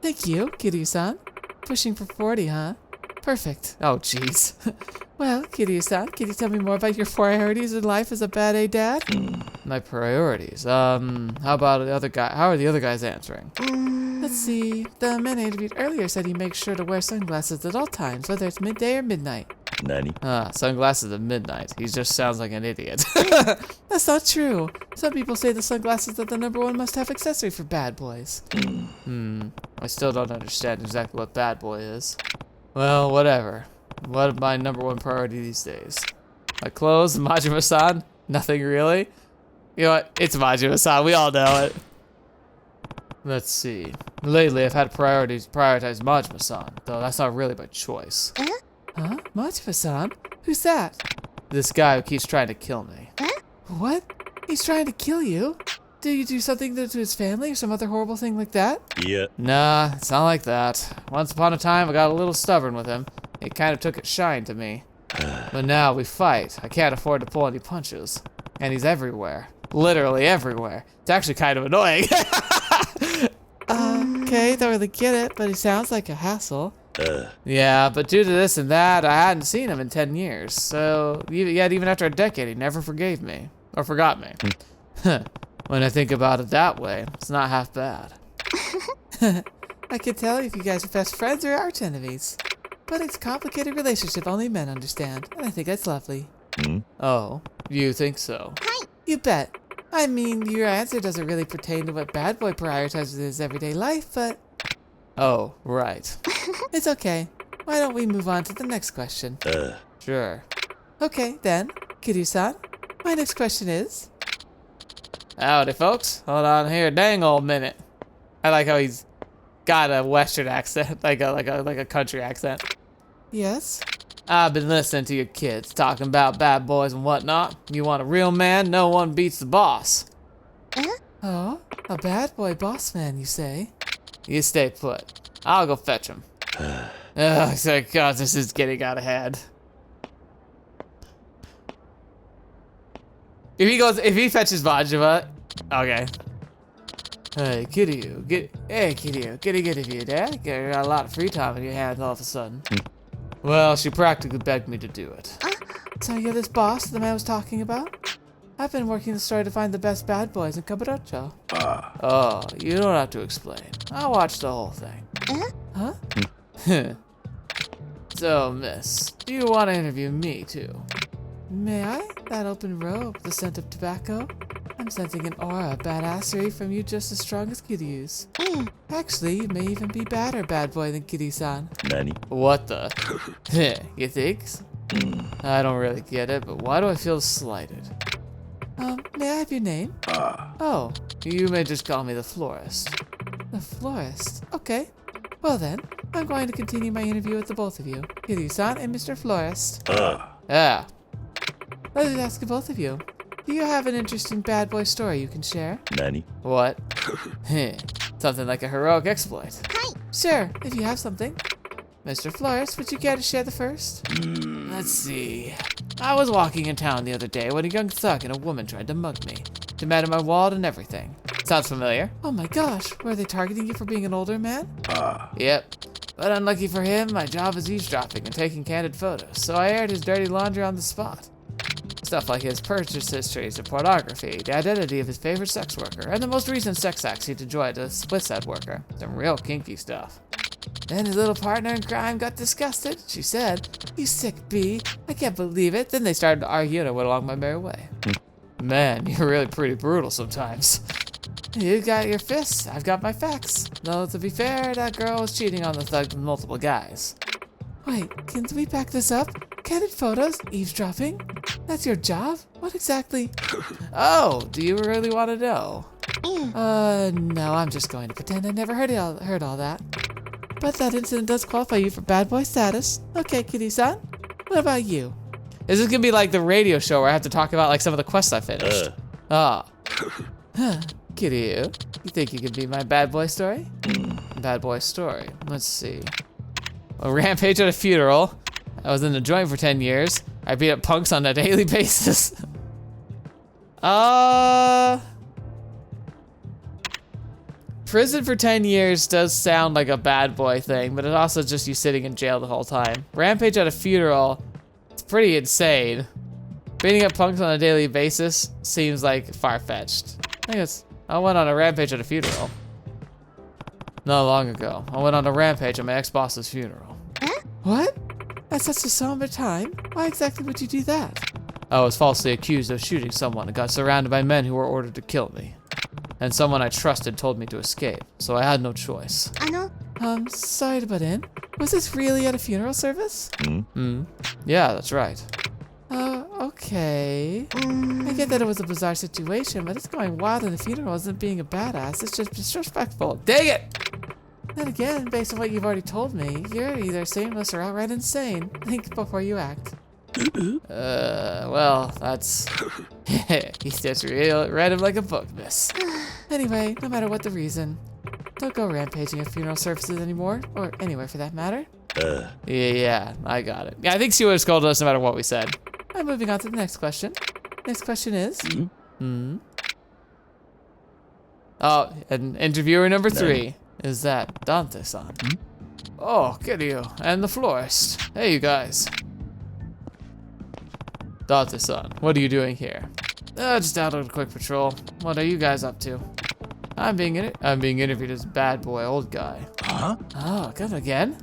Thank you, Kiriu-san. Pushing for 40, huh? Perfect. Oh, jeez. Well, Kiriu-san, can you tell me more about your priorities in life as a bad A dad? My priorities? How about the other guy? How are the other guys answering? Let's see. The man I interviewed earlier said he makes sure to wear sunglasses at all times, whether it's midday or midnight. Nani? Sunglasses at midnight. He just sounds like an idiot. That's not true. Some people say the sunglasses are the #1 must-have accessory for bad boys. I still don't understand exactly what bad boy is. Well, whatever. What are my #1 priority these days? My clothes, Majima-san? Nothing really? You know what? It's Majima-san. We all know it. Let's see. Lately, I've had to prioritize Majima-san, though that's not really by choice. Huh? Majima-san? Who's that? This guy who keeps trying to kill me. What? He's trying to kill you? Do you do something to his family or some other horrible thing like that? Yeah. Nah, it's not like that. Once upon a time, I got a little stubborn with him. He kind of took it shine to me. But now we fight. I can't afford to pull any punches. And he's everywhere. Literally everywhere. It's actually kind of annoying. Okay, don't really get it, but he sounds like a hassle. Yeah, but due to this and that, I hadn't seen him in 10 years. So, yet even after a decade, he never forgave me. Or forgot me. When I think about it that way, it's not half bad. I can tell if you guys are best friends or arch enemies. But it's a complicated relationship only men understand, and I think that's lovely. Oh, you think so? You bet. I mean, your answer doesn't really pertain to what bad boy prioritizes in his everyday life, but... Oh, right. It's okay. Why don't we move on to the next question? Sure. Okay, then. Kiriu-san, my next question is... Howdy, folks. Hold on here, dang old minute. I like how he's got a Western accent, like a country accent. Yes? I've been listening to your kids talking about bad boys and whatnot. You want a real man? No one beats the boss. Oh, a bad boy boss man, you say? You stay put. I'll go fetch him. It's like, God, this is getting out of hand. If he fetches Majima, okay. Hey, Kiriu, get of you, Dad. You got a lot of free time on your hands all of a sudden. Well, she practically begged me to do it. So you're this boss the man was talking about? I've been working the story to find the best bad boys in Kaburocho. Oh, you don't have to explain. I'll watch the whole thing. Huh? So, miss, do you want to interview me, too? May I? That open robe, the scent of tobacco? I'm sensing an aura of badassery from you just as strong as Kiryu's. Actually, you may even be badder bad boy than Kiryu-san. Nani? What the? You think? I don't really get it, but why do I feel slighted? May I have your name? Oh, you may just call me the florist. The florist? Okay. Well then, I'm going to continue my interview with the both of you, Kiryu-san and Mr. Florist. Yeah. Let me ask both of you. Do you have an interesting bad boy story you can share? Nani? What? Something like a heroic exploit. Sure, if you have something. Mr. Florist, would you care to share the first? Let's see. I was walking in town the other day when a young thug and a woman tried to mug me. Demanded my wallet and everything. Sounds familiar. Oh my gosh, were they targeting you for being an older man? Yep. But unlucky for him, my job is eavesdropping and taking candid photos, so I aired his dirty laundry on the spot. Stuff like his purchase histories of pornography, the identity of his favorite sex worker, and the most recent sex acts he'd enjoyed with said worker. Some real kinky stuff. Then his little partner in crime got disgusted. She said, "You sick bee, I can't believe it." Then they started to argue and I went along my merry way. Man, you're really pretty brutal sometimes. You got your fists, I've got my facts. Though to be fair, that girl was cheating on the thug with multiple guys. Wait, can we back this up? Candid photos? Eavesdropping? That's your job? What exactly? Oh, do you really want to know? No, I'm just going to pretend I never heard all that. But that incident does qualify you for bad boy status. Okay, Kiriu-san. What about you? Is this gonna be like the radio show where I have to talk about like some of the quests I finished? Kiriu, you think you could be my bad boy story? Bad boy story. Let's see. A rampage at a funeral. I was in the joint for 10 years. I beat up punks on a daily basis. Prison for 10 years does sound like a bad boy thing, but it's also just you sitting in jail the whole time. Rampage at a funeral, it's pretty insane. Beating up punks on a daily basis seems like far-fetched. I went on a rampage at a funeral. Not long ago, I went on a rampage at my ex-boss's funeral. Huh? What? At such a somber time? Why exactly would you do that? I was falsely accused of shooting someone and got surrounded by men who were ordered to kill me. And someone I trusted told me to escape, so I had no choice. Sorry to butt in. Was this really at a funeral service? Yeah, that's right. Okay. I get that it was a bizarre situation, but it's going wild in a funeral isn't being a badass. It's just disrespectful. Dang it! Then again, based on what you've already told me, you're either shameless or outright insane. Think before you act. Well, that's... He's just read him like a book, miss. Anyway, no matter what the reason, don't go rampaging at funeral services anymore, or anywhere for that matter. Yeah, I got it. Yeah, I think she would have scolded us no matter what we said. I'm moving on to the next question. Next question is... Oh, and interviewer number 3. Is that Dante-san? Oh, Kiriu, and the florist. Hey, you guys. Dante-san, what are you doing here? Just out on a quick patrol. What are you guys up to? I'm being interviewed as bad boy old guy. Huh? Oh, come again?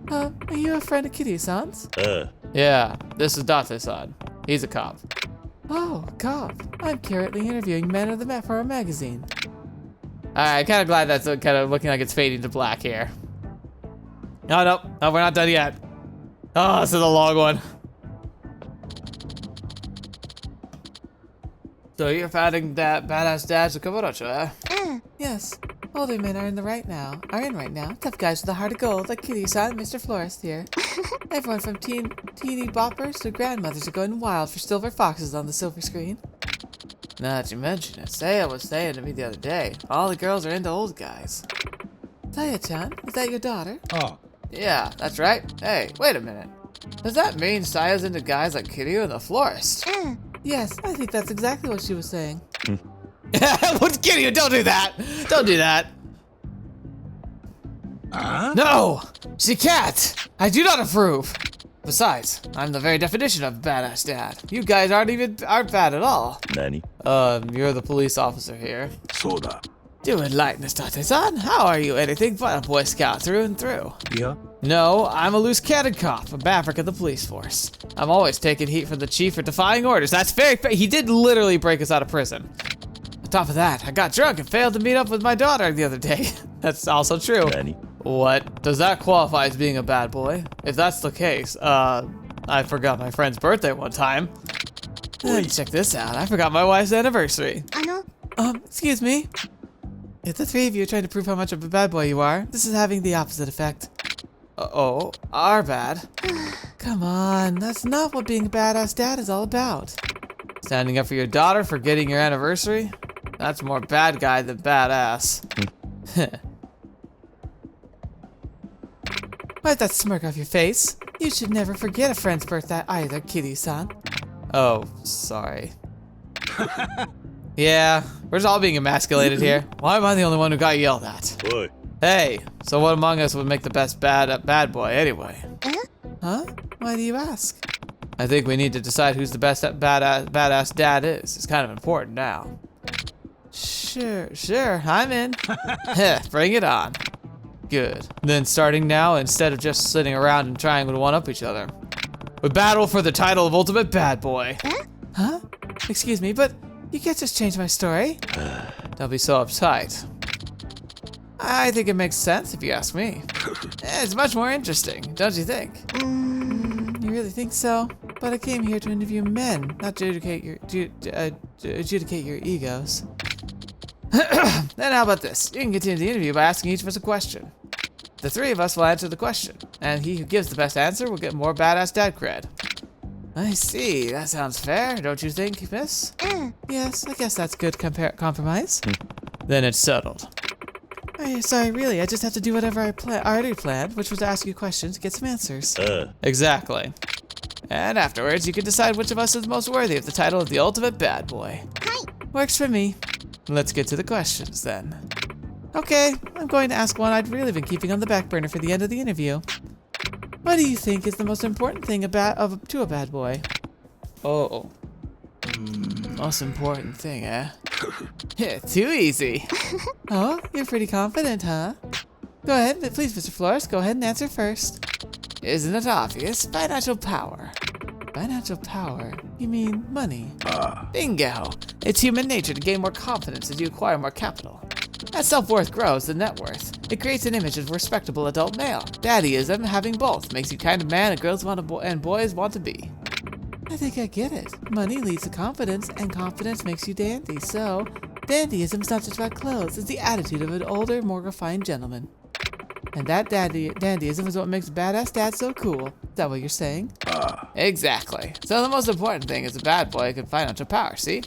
Are you a friend of Kiriu-san's? Yeah, this is Date-san. He's a cop. Oh, cop. I'm currently interviewing men of the map for our magazine. Alright, kind of glad that's kind of looking like it's fading to black here. No, we're not done yet. Oh, this is a long one. So you're finding that badass dads of Kamurocho, eh? Yes. Older men are in right now. Tough guys with a heart of gold, like Kiriu-san and Mr. Florist here. Everyone from teeny boppers to grandmothers are going wild for silver foxes on the silver screen. Now that you mention it, Saya was saying to me the other day, all the girls are into old guys. Saya-chan, is that your daughter? Oh. Yeah, that's right. Hey, wait a minute. Does that mean Saya's into guys like Kiriu and the Florist? Yes, I think that's exactly what she was saying. What, Kiriu, don't do that! Don't do that! No! She can't! I do not approve! Besides, I'm the very definition of badass dad. You guys aren't bad at all. Nani? You're the police officer here. Soda. Do enlighten us, Tate-san. How are you anything but a Boy Scout through and through? Yeah. No, I'm a loose cannon cop, a maverick of the police force. I'm always taking heat from the chief for defying orders. That's very fair. He did literally break us out of prison. On top of that, I got drunk and failed to meet up with my daughter the other day. That's also true. Nani? What? Does that qualify as being a bad boy? If that's the case, I forgot my friend's birthday one time. Check this out. I forgot my wife's anniversary. Excuse me. If the three of you are trying to prove how much of a bad boy you are, this is having the opposite effect. Uh-oh, our bad. Come on, that's not what being a badass dad is all about. Standing up for your daughter, forgetting your anniversary? That's more bad guy than badass. Wipe that smirk off your face. You should never forget a friend's birthday either, Kiriu-san. Oh, sorry. Yeah, we're just all being emasculated here. Why am I the only one who got yelled at? Boy. Hey, so what among us would make the best bad boy anyway? Huh? Why do you ask? I think we need to decide who's the best badass dad is. It's kind of important now. Sure, I'm in. Bring it on. Good. Then starting now, instead of just sitting around and trying to one-up each other, we battle for the title of Ultimate Bad Boy. Huh? Excuse me, but you can't just change my story. Don't be so uptight. I think it makes sense if you ask me. It's much more interesting, don't you think? You really think so? But I came here to interview men, not to adjudicate your egos. Then how about this? You can continue the interview by asking each of us a question. The three of us will answer the question, and he who gives the best answer will get more badass dad cred. I see. That sounds fair, don't you think, miss? Yes, I guess that's good compromise. Then it's settled. Sorry, really, I just have to do whatever I already planned, which was to ask you questions to get some answers. Exactly. And afterwards, you can decide which of us is most worthy of the title of the Ultimate Bad Boy. Works for me. Let's get to the questions, then. Okay, I'm going to ask one I'd really been keeping on the back burner for the end of the interview. What do you think is the most important thing to a bad boy? Oh. Most important thing, eh? Yeah, too easy. Oh, you're pretty confident, huh? Go ahead, please, Mr. Flores, go ahead and answer first. Isn't it obvious? Financial power. Financial power? You mean money? Bingo! It's human nature to gain more confidence as you acquire more capital. As self-worth grows, the net worth. It creates an image of a respectable adult male. Daddyism, having both, makes you the kind of man that girls want to and boys want to be. I think I get it. Money leads to confidence, and confidence makes you dandy, so dandyism is not just about clothes, it's the attitude of an older, more refined gentleman. And that dandyism is what makes badass dad so cool. Is that what you're saying? Exactly. So the most important thing is a bad boy can financial power, see?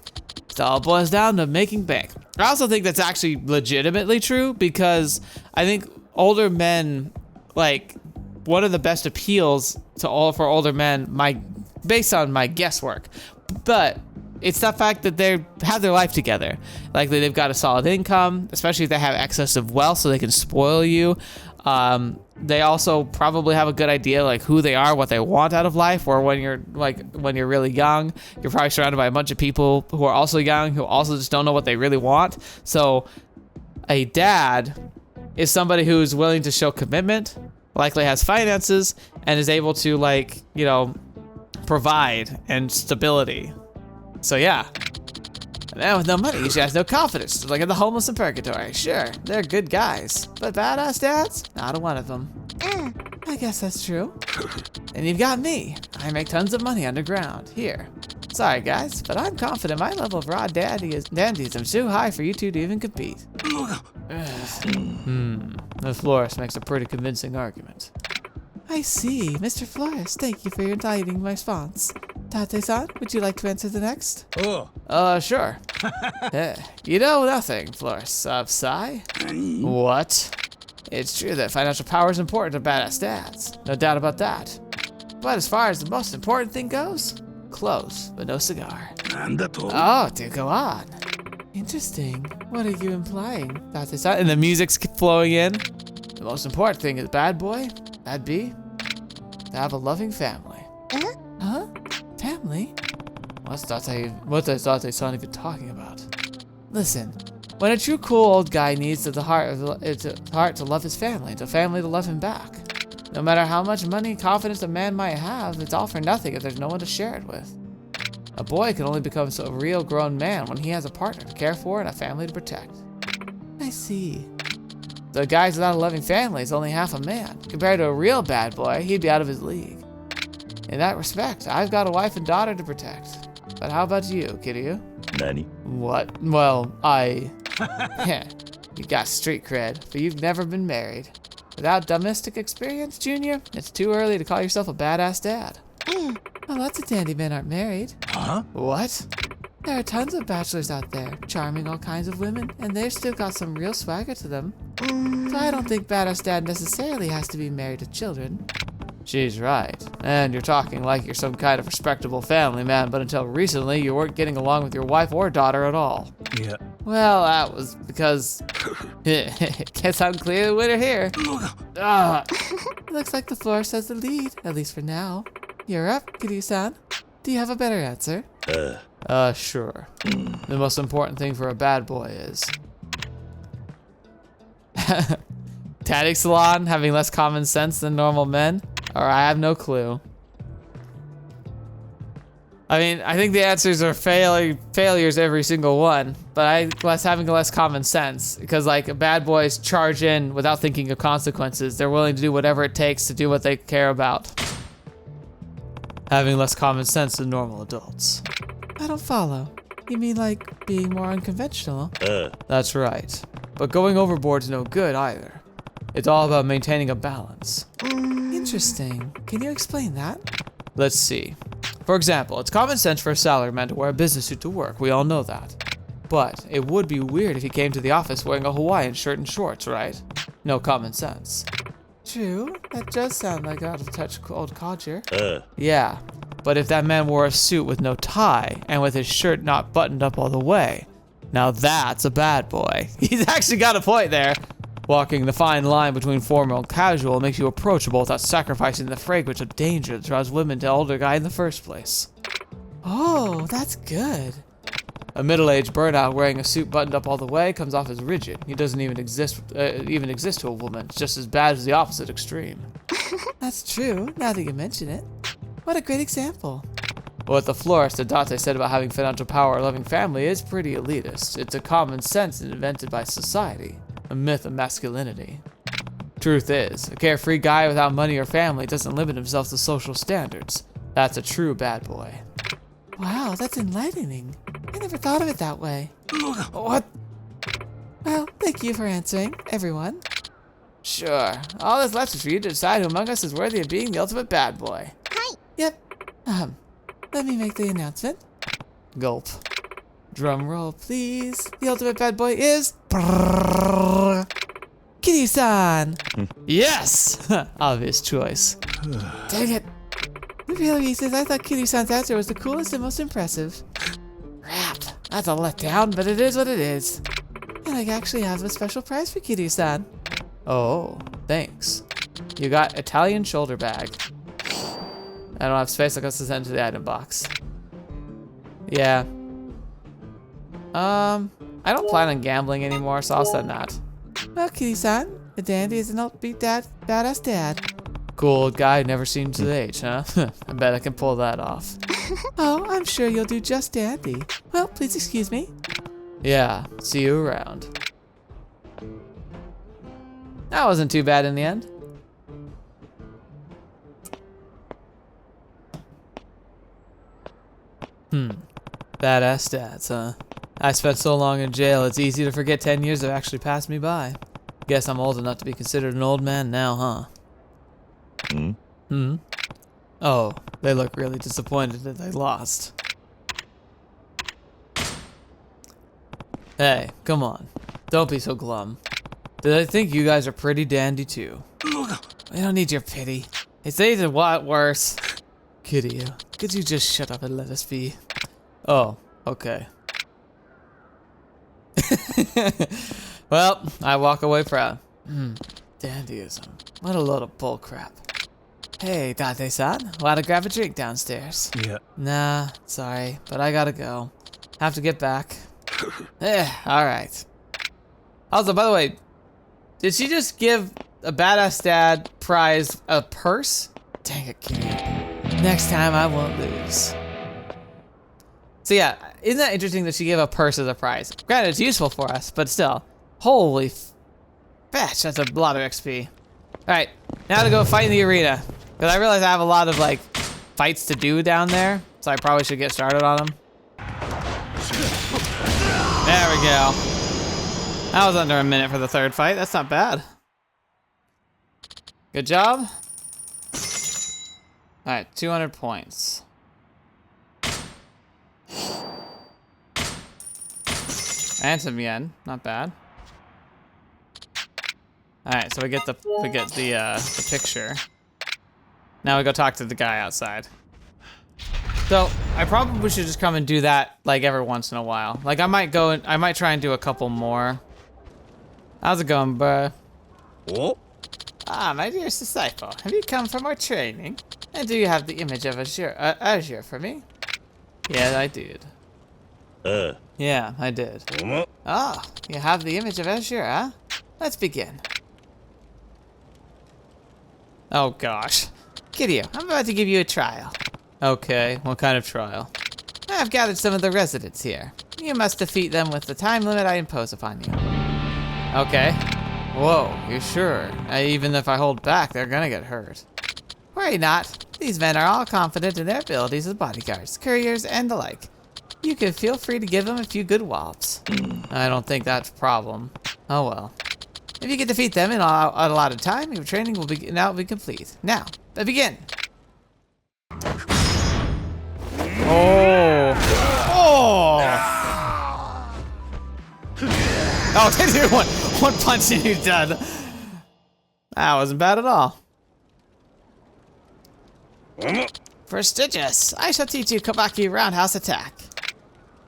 It all boils down to making bank. I also think that's actually legitimately true because I think older men, like, one of the best appeals for older men, based on my guesswork, but it's the fact that they have their life together. Like, they've got a solid income, especially if they have excess of wealth so they can spoil you. They also probably have a good idea, like, who they are, what they want out of life, or when you're really young, you're probably surrounded by a bunch of people who are also young, who also just don't know what they really want. So a dad is somebody who's willing to show commitment, likely has finances, and is able to, like, you know, provide and stability. So yeah. A man with no money usually has no confidence, like in the homeless in purgatory. Sure, they're good guys, but badass dads? Not one of them. I guess that's true. And you've got me. I make tons of money underground. Here. Sorry guys, but I'm confident my level of raw dandyism is too high for you two to even compete. The Flores makes a pretty convincing argument. I see. Mr. Flores, thank you for your enlightening response. Tate-san, would you like to answer the next? Sure. You know nothing, Flores. Sigh? What? It's true that financial power is important to badass dads. No doubt about that. But as far as the most important thing goes, clothes, but no cigar. Oh, do go on. Interesting. What are you implying? Tate-san? And the music's flowing in. The most important thing is bad boy, that'd be to have a loving family. Huh? Family? What does Tate-san even talking about? Listen, when a true cool old guy needs the heart to love his family, and the family to love him back. No matter how much money and confidence a man might have, it's all for nothing if there's no one to share it with. A boy can only become a real grown man when he has a partner to care for and a family to protect. I see. The guy without a loving family is only half a man. Compared to a real bad boy, he'd be out of his league. In that respect, I've got a wife and daughter to protect. But how about you, Kiriu? Nani? What? Well, yeah, you got street cred, but you've never been married. Without domestic experience, Junior, it's too early to call yourself a badass dad. Well, lots of dandy men aren't married. Huh? What? There are tons of bachelors out there, charming all kinds of women, and they've still got some real swagger to them. So I don't think badass dad necessarily has to be married to children. She's right. And you're talking like you're some kind of respectable family man, but until recently you weren't getting along with your wife or daughter at all. Yeah. Well, that was because... Guess I'm clear the winner here. Looks like the Flores has the lead, at least for now. You're up, Kiriu-san. Do you have a better answer? Sure. The most important thing for a bad boy is... Tatting salon, having less common sense than normal men? Or I have no clue. I mean, I think the answers are failures every single one, but having less common sense, because like bad boys charge in without thinking of consequences. They're willing to do whatever it takes to do what they care about. Having less common sense than normal adults. I don't follow. You mean like being more unconventional? That's right. But going overboard's no good either. It's all about maintaining a balance. Interesting. Can you explain that? Let's see. For example, it's common sense for a salaryman to wear a business suit to work. We all know that. But it would be weird if he came to the office wearing a Hawaiian shirt and shorts, right? No common sense. True. That does sound like out of touch old culture. Yeah. But if that man wore a suit with no tie and with his shirt not buttoned up all the way, Now that's a bad boy. He's actually got a point there. Walking the fine line between formal and casual makes you approachable without sacrificing the fragrance of danger that draws women to older guy in the first place. Oh, that's good. A middle-aged burnout wearing a suit buttoned up all the way comes off as rigid. He doesn't even exist to a woman. It's just as bad as the opposite extreme. That's true, now that you mention it. What a great example. What the florist Adate said about having financial power or loving family is pretty elitist. It's a common sense invented by society, a myth of masculinity. Truth is, a carefree guy without money or family doesn't limit himself to social standards. That's a true bad boy. Wow, that's enlightening. I never thought of it that way. What? Well, thank you for answering, everyone. Sure. All that's left is for you to decide who among us is worthy of being the ultimate bad boy. Hi. Yep. Let me make the announcement. Gulp. Drum roll, please. The ultimate bad boy is... Kiriu-san. Yes! Obvious choice. Dang it. The real reason is I thought Kiriu-san's answer was the coolest and most impressive. Crap. That's a letdown, but it is what it is. And I actually have a special prize for Kiriu-san. Oh, thanks. You got Italian shoulder bag. I don't have space, I got to send to the item box. Yeah. I don't plan on gambling anymore, so I'll send that. Well, Kiriu-san, the dandy is an upbeat badass dad. Cool old guy, never seems his age, huh? I bet I can pull that off. Oh, I'm sure you'll do just dandy. Well, please excuse me. Yeah, see you around. That wasn't too bad in the end. Badass stats, huh? I spent so long in jail, it's easy to forget 10 years have actually passed me by. Guess I'm old enough to be considered an old man now, huh? Oh, they look really disappointed that they lost. Hey, come on. Don't be so glum. Did I think you guys are pretty dandy too? We don't need your pity. It's either what worse. Kiriu, could you just shut up and let us be? Oh, okay. Well, I walk away proud. Dandyism. What a load of bullcrap. Hey, Date-san, wanna grab a drink downstairs? Yeah. Nah, sorry, but I gotta go. Have to get back. Alright. Also, by the way, did she just give a badass dad prize a purse? Dang it, Kiriu. Next time I won't lose. So yeah, isn't that interesting that she gave a purse as a prize? Granted, it's useful for us, but still. Holy fetch, that's a lot of XP. Alright, now to go fight in the arena. Because I realize I have a lot of, like, fights to do down there, so I probably should get started on them. There we go. That was under a minute for the third fight. That's not bad. Good job. Alright, 200 points. And some yen, not bad. Alright, so we get the picture. Now we go talk to the guy outside. So I probably should just come and do that like every once in a while. Like I might try and do a couple more. How's it going, bruh? Oh? Ah, my dearest disciple, have you come for more training? And do you have the image of Azure for me? Yeah, I did. Yeah, I did. Ah, you have the image of Azure, huh? Let's begin. Oh gosh. Kiriu, I'm about to give you a trial. Okay, what kind of trial? I've gathered some of the residents here. You must defeat them with the time limit I impose upon you. Okay. Whoa, you're sure? Even if I hold back, they're gonna get hurt. Worry not. These men are all confident in their abilities as bodyguards, couriers, and the like. You can feel free to give them a few good whops. I don't think that's a problem. Oh well. If you can defeat them in a lot of time, your training will be complete. Now, begin. Oh! Oh, they did one punch and you're done. That wasn't bad at all. Prestigious. I shall teach you Kabaki roundhouse attack.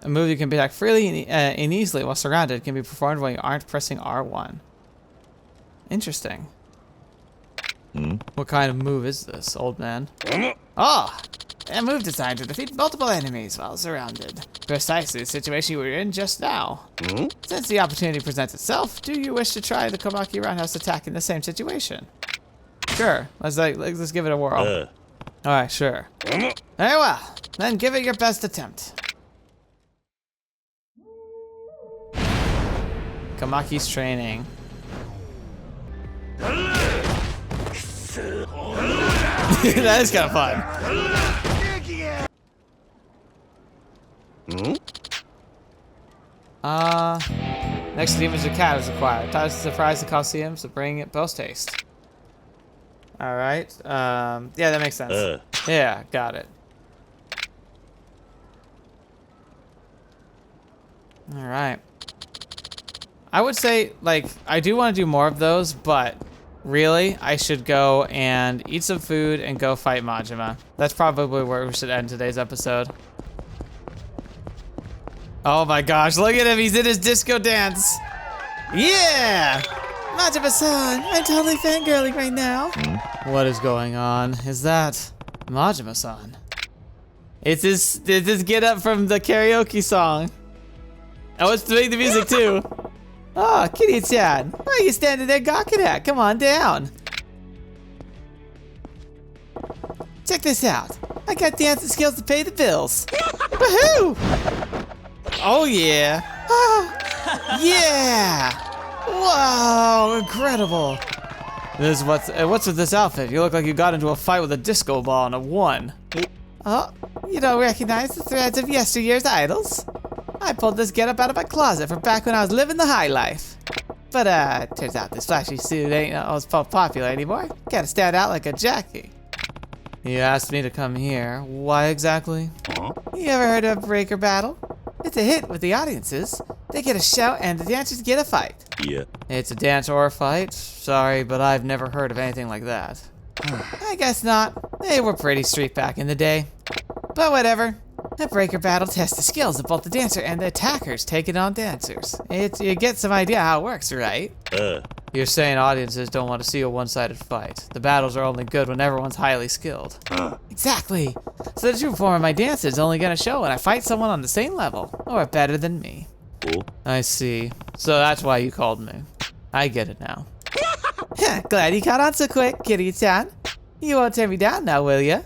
A move you can attack freely and easily while surrounded. It can be performed when you aren't pressing R1. Interesting. What kind of move is this, old man? Oh! A move designed to defeat multiple enemies while surrounded. Precisely the situation you were in just now. Since the opportunity presents itself, do you wish to try the Komaki Roundhouse attack in the same situation? Sure. Let's give it a whirl. Alright, sure. Very well. Then give it your best attempt. Kamaki's training. That is kind of fun. Next to the image of cat is acquired. Time to surprise the Coliseum to bring it post haste. Alright. Yeah, that makes sense. Yeah, got it. Alright. I would say, like, I do want to do more of those, but really, I should go and eat some food and go fight Majima. That's probably where we should end today's episode. Oh my gosh, look at him, he's in his disco dance. Yeah! Majima-san, I'm totally fangirling right now. What is going on? Is that Majima-san? It's his get up from the karaoke song. Oh, it's doing the music too. Oh, Kiriu-chan, why are you standing there gawking at? Come on down. Check this out. I got dancing skills to pay the bills. Woohoo! Oh yeah. Oh, yeah. Whoa, incredible. This is what's with this outfit? You look like you got into a fight with a disco ball and a won. Oh, you don't recognize the threads of yesteryear's idols? I pulled this getup out of my closet from back when I was living the high life. But turns out this flashy suit ain't as popular anymore. Gotta stand out like a jockey. You asked me to come here. Why exactly? You ever heard of Breaker Battle? It's a hit with the audiences. They get a shout and the dancers get a fight. Yeah. It's a dance or a fight? Sorry, but I've never heard of anything like that. I guess not. They were pretty street back in the day. But whatever. A breaker battle tests the skills of both the dancer and the attackers taking on dancers. You get some idea how it works, right? You're saying audiences don't want to see a one-sided fight. The battles are only good when everyone's highly skilled. Exactly. So the true form of my dance is only gonna show when I fight someone on the same level, or better than me. Cool. I see. So that's why you called me. I get it now. Glad you caught on so quick, Kiriu-chan. You won't tear me down now, will ya?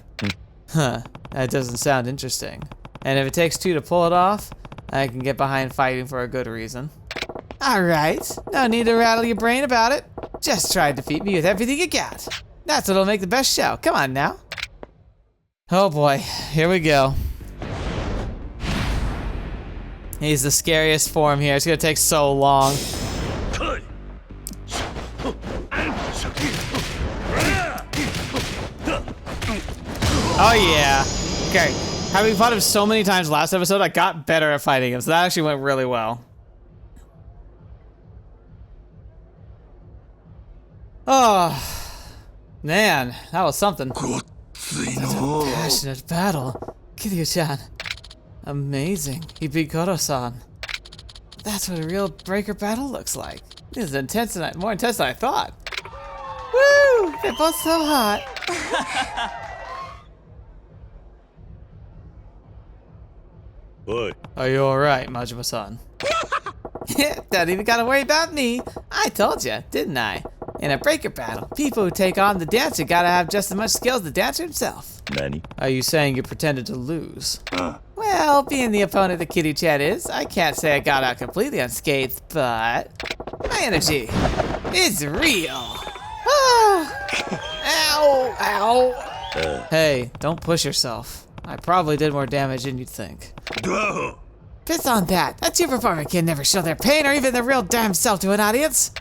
Huh. That doesn't sound interesting. And if it takes two to pull it off, I can get behind fighting for a good reason. Alright, no need to rattle your brain about it. Just try to defeat me with everything you got. That's what'll make the best show. Come on now. Oh boy, here we go. He's the scariest form here. It's gonna take so long. Oh yeah. Okay. Having fought him so many times last episode, I got better at fighting him, so that actually went really well. Oh, man, that was something. Such a passionate battle. Kiriu-chan. Amazing. He beat Koro-san. That's what a real breaker battle looks like. This is intense and more intense than I thought. Woo! They're both so hot. Boy. Are you alright, Majima-san? Don't even gotta worry about me. I told you, didn't I? In a breaker battle, people who take on the dancer gotta have just as much skill as the dancer himself. Nani? Are you saying you pretended to lose? Well, being the opponent that Kiriu-chan is, I can't say I got out completely unscathed, but my energy is real. Ow! Ow! Hey, don't push yourself. I probably did more damage than you'd think. Piss on that. That two performer can never show their pain or even their real damn self to an audience.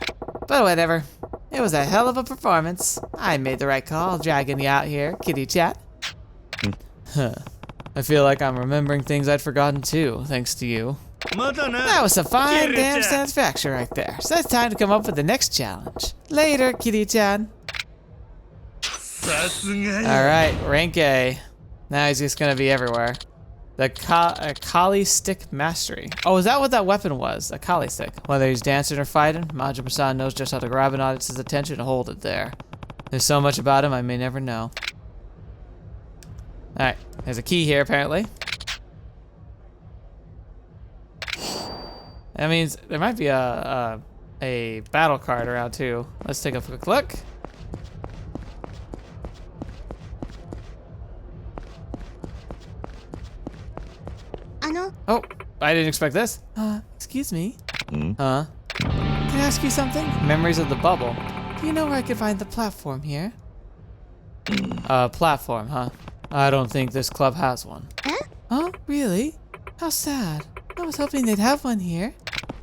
But whatever. It was a hell of a performance. I made the right call dragging you out here, Kiriu-chan. Huh. I feel like I'm remembering things I'd forgotten too, thanks to you. That was a fine damn satisfaction right there. So it's time to come up with the next challenge. Later, Kiriu-chan. Alright, rank A. Now he's just gonna be everywhere. The Kali Stick Mastery. Oh, is that what that weapon was? A Kali Stick. Whether he's dancing or fighting, Majima-san knows just how to grab an audience's attention and hold it there. There's so much about him I may never know. Alright, there's a key here apparently. That means there might be a battle card around too. Let's take a quick look. Oh, I didn't expect this. Excuse me. Can I ask you something? Memories of the bubble. Do you know where I could find the platform here? Platform, huh? I don't think this club has one. Oh, really? How sad. I was hoping they'd have one here.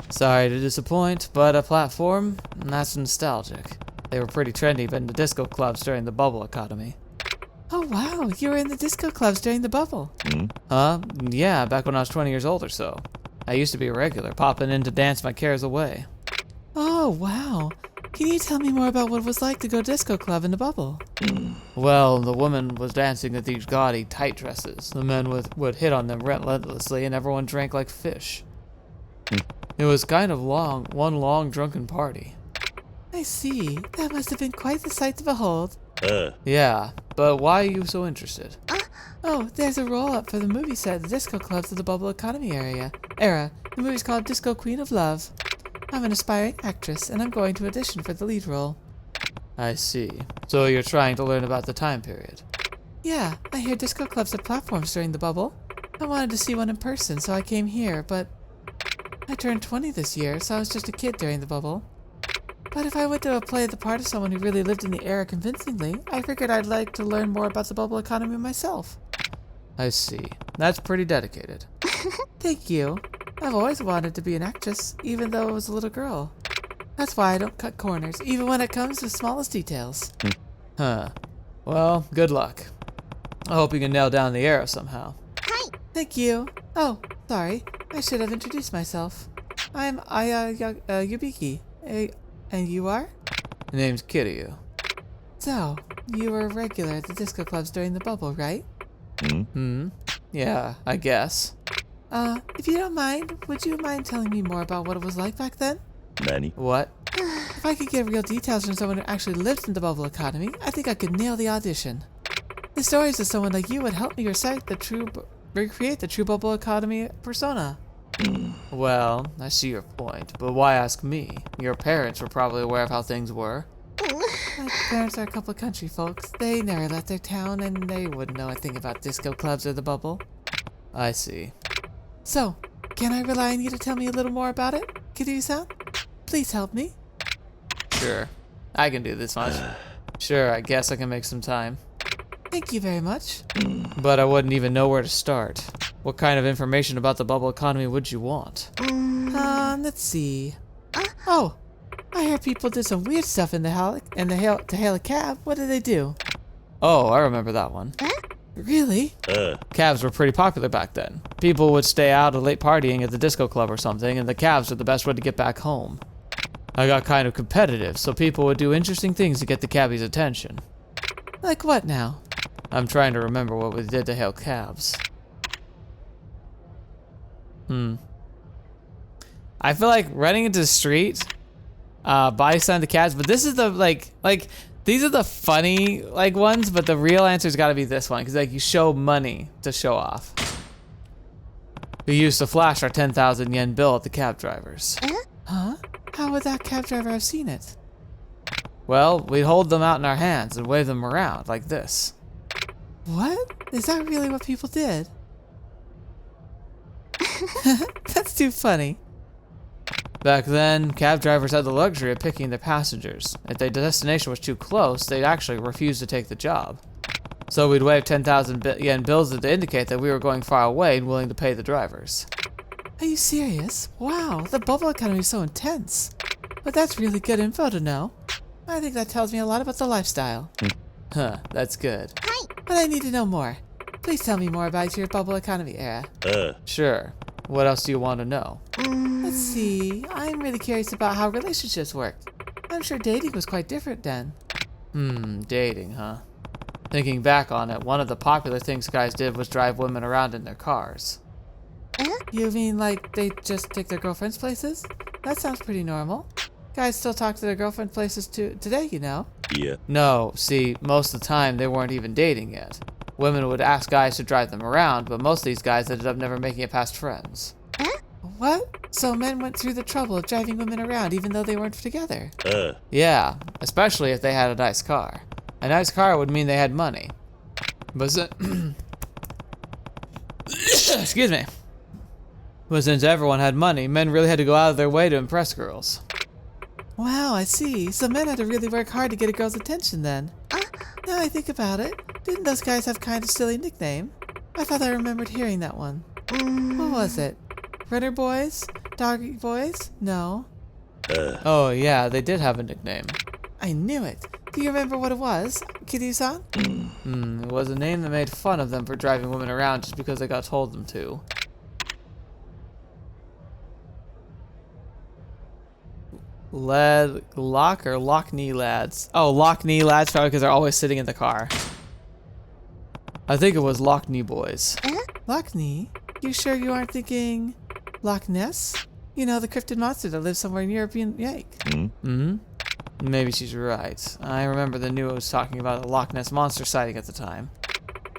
Sorry to disappoint, but a platform? That's nostalgic. They were pretty trendy in the disco clubs during the bubble economy. Oh wow, you were in the disco clubs during the bubble. Yeah, back when I was 20 years old or so. I used to be a regular, popping in to dance my cares away. Oh wow. Can you tell me more about what it was like to go disco club in the bubble? Well, the woman was dancing in these gaudy tight dresses. The men would hit on them relentlessly and everyone drank like fish. It was kind of one long drunken party. I see. That must have been quite the sight to behold. Yeah, but why are you so interested? Oh, there's a roll-up for the movie set at the disco clubs of the bubble economy era. The movie's called Disco Queen of Love. I'm an aspiring actress, and I'm going to audition for the lead role. I see. So you're trying to learn about the time period. Yeah, I hear disco clubs have platforms during the bubble. I wanted to see one in person, so I came here, but I turned 20 this year, so I was just a kid during the bubble. But if I went to play the part of someone who really lived in the era convincingly, I figured I'd like to learn more about the bubble economy myself. I see. That's pretty dedicated. Thank you. I've always wanted to be an actress, even though I was a little girl. That's why I don't cut corners, even when it comes to the smallest details. Huh. Well, good luck. I hope you can nail down the arrow somehow. Hi. Thank you. Oh, sorry. I should have introduced myself. I'm Yubiki. And you are? My name's Kiriu. So, you were a regular at the disco clubs during the bubble, right? Yeah, I guess. If you don't mind, would you mind telling me more about what it was like back then? Nani? What? If I could get real details from someone who actually lived in the bubble economy, I think I could nail the audition. The stories of someone like you would help me recreate the true bubble economy persona. Well, I see your point, but why ask me? Your parents were probably aware of how things were. My parents are a couple of country folks. They never left their town, and they wouldn't know a thing about disco clubs or the bubble. I see. So, can I rely on you to tell me a little more about it, Kiriu-san? Please help me. Sure, I can do this much. Sure, I guess I can make some time. Thank you very much. But I wouldn't even know where to start. What kind of information about the bubble economy would you want? Let's see. Oh, I heard people did some weird stuff to hail a cab. What did they do? Oh, I remember that one. Really? Cabs were pretty popular back then. People would stay out late partying at the disco club or something, and the cabs were the best way to get back home. I got kind of competitive, so people would do interesting things to get the cabbie's attention. Like what now? I'm trying to remember what we did to hail cabs. I feel like running into the street, by sign the cabs, but this is the like these are the funny ones, but the real answer's got to be this one, because you show money to show off. We used to flash our 10,000 yen bill at the cab drivers. Huh? How would that cab driver have seen it? Well, we'd hold them out in our hands and wave them around like this. What? Is that really what people did? That's too funny. Back then, cab drivers had the luxury of picking their passengers. If their destination was too close, they'd actually refuse to take the job. So we'd wave 10,000 yen bills to indicate that we were going far away and willing to pay the drivers. Are you serious? Wow, the bubble economy is so intense. But that's really good info to know. I think that tells me a lot about the lifestyle. Huh, that's good. Hi. But I need to know more. Please tell me more about your bubble economy era. Sure. What else do you want to know? Let's see. I'm really curious about how relationships worked. I'm sure dating was quite different then. Dating, huh? Thinking back on it, one of the popular things guys did was drive women around in their cars. You mean like they just take their girlfriends places? That sounds pretty normal. Guys still talk to their girlfriend places today, you know? Yeah. No, see, most of the time they weren't even dating yet. Women would ask guys to drive them around, but most of these guys ended up never making it past friends. What? So men went through the trouble of driving women around even though they weren't together? Yeah, especially if they had a nice car. A nice car would mean they had money. But excuse me. But since everyone had money, men really had to go out of their way to impress girls. Wow, I see. So men had to really work hard to get a girl's attention then. Now I think about it, didn't those guys have kind of silly nickname? I thought I remembered hearing that one. What was it? Runner boys? Doggy boys? No. Oh yeah, they did have a nickname. I knew it. Do you remember what it was, Kiriu-san? It was a name that made fun of them for driving women around just because they got told them to. Lock-knee lads. Oh, lock-knee lads, probably because they're always sitting in the car. I think it was Lock-knee boys. Lock-knee? You sure you aren't thinking Loch Ness? You know, the cryptid monster that lives somewhere in European Lake. Maybe she's right. I remember the news was talking about a Loch Ness monster sighting at the time.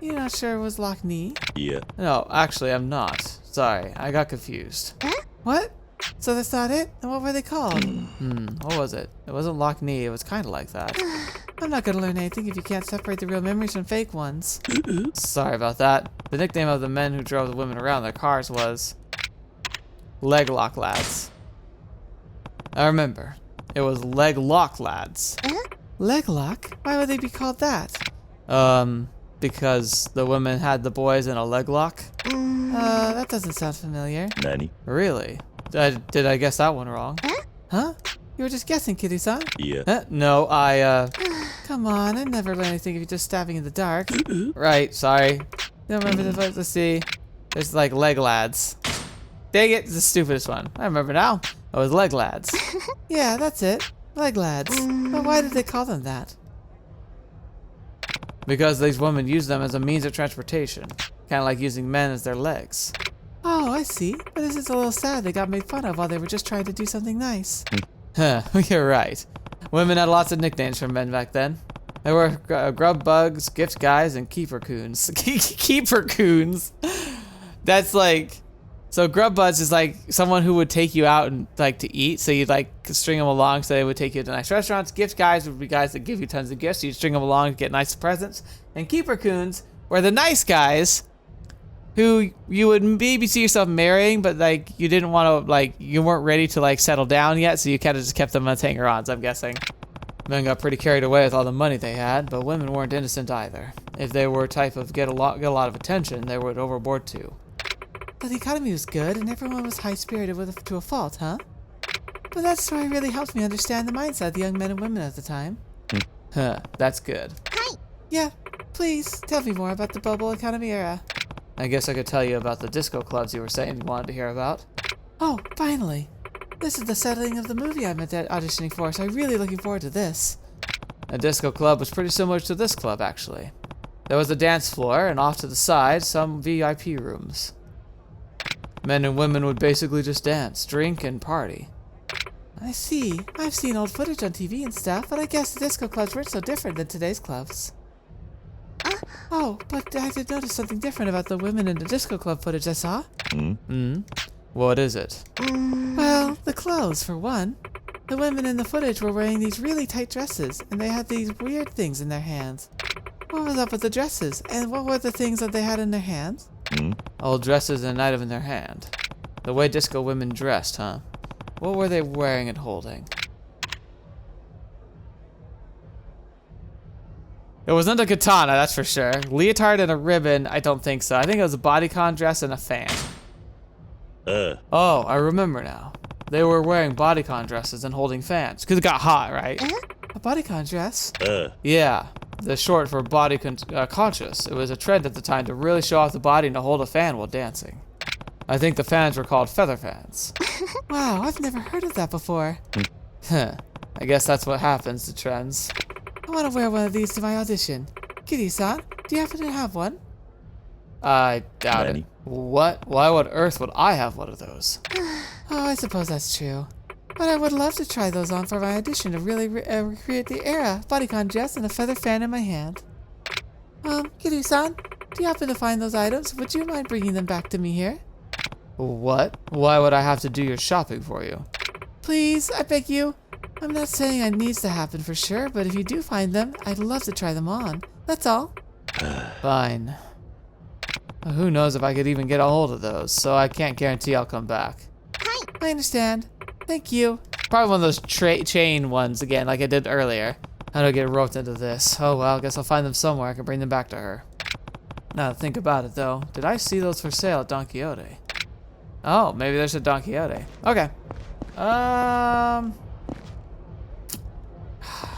You're not sure it was Lock-knee? Yeah. No, actually, I'm not. Sorry, I got confused. What? So that's not it? And what were they called? What was it? It wasn't Lock-knee, it was kind of like that. I'm not gonna learn anything if you can't separate the real memories from fake ones. Sorry about that. The nickname of the men who drove the women around their cars was Leg Lock Lads. I remember. It was Leg Lock Lads. Leg Lock? Why would they be called that? Because the women had the boys in a leg lock? That doesn't sound familiar. Nani? Really? Did I guess that one wrong? Huh? You were just guessing, Kitty-san? Yeah. No, Come on, I never learn anything if you're just stabbing in the dark. Right, sorry. Don't remember the vote. Let's see. There's like leg lads. Dang it, it's the stupidest one. I remember now. It was leg lads. Yeah, that's it. Leg lads. But why did they call them that? Because these women used them as a means of transportation. Kind of like using men as their legs. Oh, I see. But this is a little sad they got made fun of while they were just trying to do something nice. Huh, you're right. Women had lots of nicknames for men back then. There were grub bugs, gift guys, and keeper coons. Keeper coons. That's like, so grub bugs is like someone who would take you out and like to eat. So you'd like string them along so they would take you to nice restaurants. Gift guys would be guys that give you tons of gifts. So you'd string them along to get nice presents. And keeper coons were the nice guys who you would maybe see yourself marrying, but like you didn't want to, like you weren't ready to like settle down yet, so you kind of just kept them as hanger-ons, I'm guessing. Men got pretty carried away with all the money they had, but women weren't innocent either. If they were type of get a lot of attention, they were overboard too. But the economy was good, and everyone was high-spirited to a fault, huh? But that story really helps me understand the mindset of the young men and women at the time. Huh, that's good. Hi. Yeah, please tell me more about the bubble economy era. I guess I could tell you about the disco clubs you were saying you wanted to hear about. Oh, finally. This is the settling of the movie I'm auditioning for, so I'm really looking forward to this. A disco club was pretty similar to this club, actually. There was a dance floor, and off to the side, some VIP rooms. Men and women would basically just dance, drink, and party. I see. I've seen old footage on TV and stuff, but I guess the disco clubs weren't so different than today's clubs. Oh, but I did notice something different about the women in the disco club footage I saw. What is it? Well, the clothes, for one. The women in the footage were wearing these really tight dresses, and they had these weird things in their hands. What was up with the dresses, and what were the things that they had in their hands? Old dresses and an item in their hand. The way disco women dressed, huh? What were they wearing and holding? It wasn't a katana, that's for sure. Leotard and a ribbon, I don't think so. I think it was a bodycon dress and a fan. Oh, I remember now. They were wearing bodycon dresses and holding fans. Because it got hot, right? A bodycon dress? Yeah. The short for body conscious. It was a trend at the time to really show off the body and to hold a fan while dancing. I think the fans were called feather fans. Wow, I've never heard of that before. I guess that's what happens to trends. I want to wear one of these to my audition. Kiriu-san, do you happen to have one? I doubt it. What? Why on earth would I have one of those? Oh, I suppose that's true. But I would love to try those on for my audition to really recreate the era. Bodycon dress and a feather fan in my hand. Kiriu-san, do you happen to find those items? Would you mind bringing them back to me here? What? Why would I have to do your shopping for you? Please, I beg you. I'm not saying it needs to happen for sure, but if you do find them, I'd love to try them on. That's all. Fine. Who knows if I could even get a hold of those, so I can't guarantee I'll come back. I understand. Thank you. Probably one of those chain ones again, like I did earlier. How do I get roped into this? Oh well, I guess I'll find them somewhere. I can bring them back to her. Now to think about it though, did I see those for sale at Don Quixote? Oh, maybe there's a Don Quixote. Okay.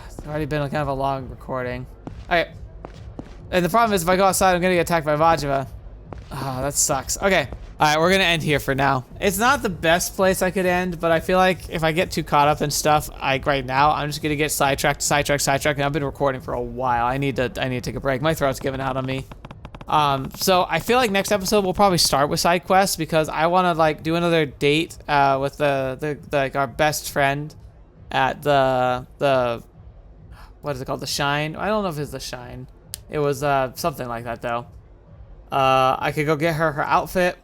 It's already been kind of a long recording. Alright. And the problem is if I go outside, I'm gonna get attacked by Majima. Oh, that sucks. Okay. Alright, we're gonna end here for now. It's not the best place I could end, but I feel like if I get too caught up in stuff, right now, I'm just gonna get sidetracked, and I've been recording for a while. I need to take a break. My throat's giving out on me. So I feel like next episode we'll probably start with side quests because I want to like do another date with the our best friend at the what is it called, the Shine? I don't know if it's the Shine. It was something like that though. I could go get her outfit.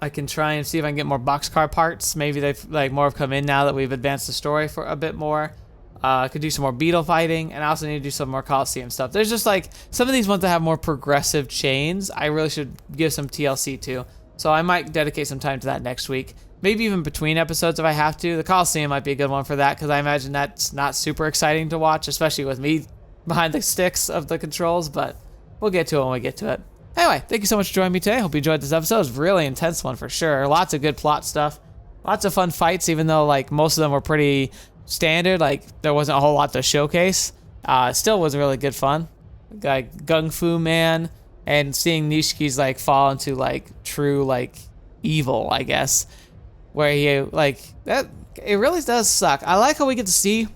I can try and see if I can get more boxcar parts. Maybe they've like more have come in now that we've advanced the story for a bit more. I could do some more beetle fighting, and I also need to do some more Coliseum stuff. There's just like some of these ones that have more progressive chains. I really should give some TLC to. So I might dedicate some time to that next week. Maybe even between episodes if I have to. The Coliseum might be a good one for that because I imagine that's not super exciting to watch, especially with me behind the sticks of the controls, but we'll get to it when we get to it. Anyway, thank you so much for joining me today. Hope you enjoyed this episode. It was a really intense one for sure. Lots of good plot stuff. Lots of fun fights, even though like most of them were pretty standard. Like there wasn't a whole lot to showcase. It still was really good fun. Like Gung Fu Man and seeing Nishiki's like fall into like true like evil, I guess. Where he like that, it really does suck. I like how we get to see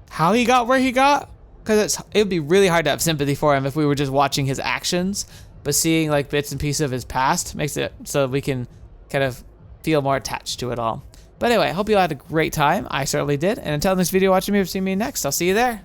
how he got where he got, because it would be really hard to have sympathy for him if we were just watching his actions. But seeing like bits and pieces of his past makes it so we can kind of feel more attached to it all. But anyway, I hope you all had a great time. I certainly did. And until next video, watching me or see me next. I'll see you there.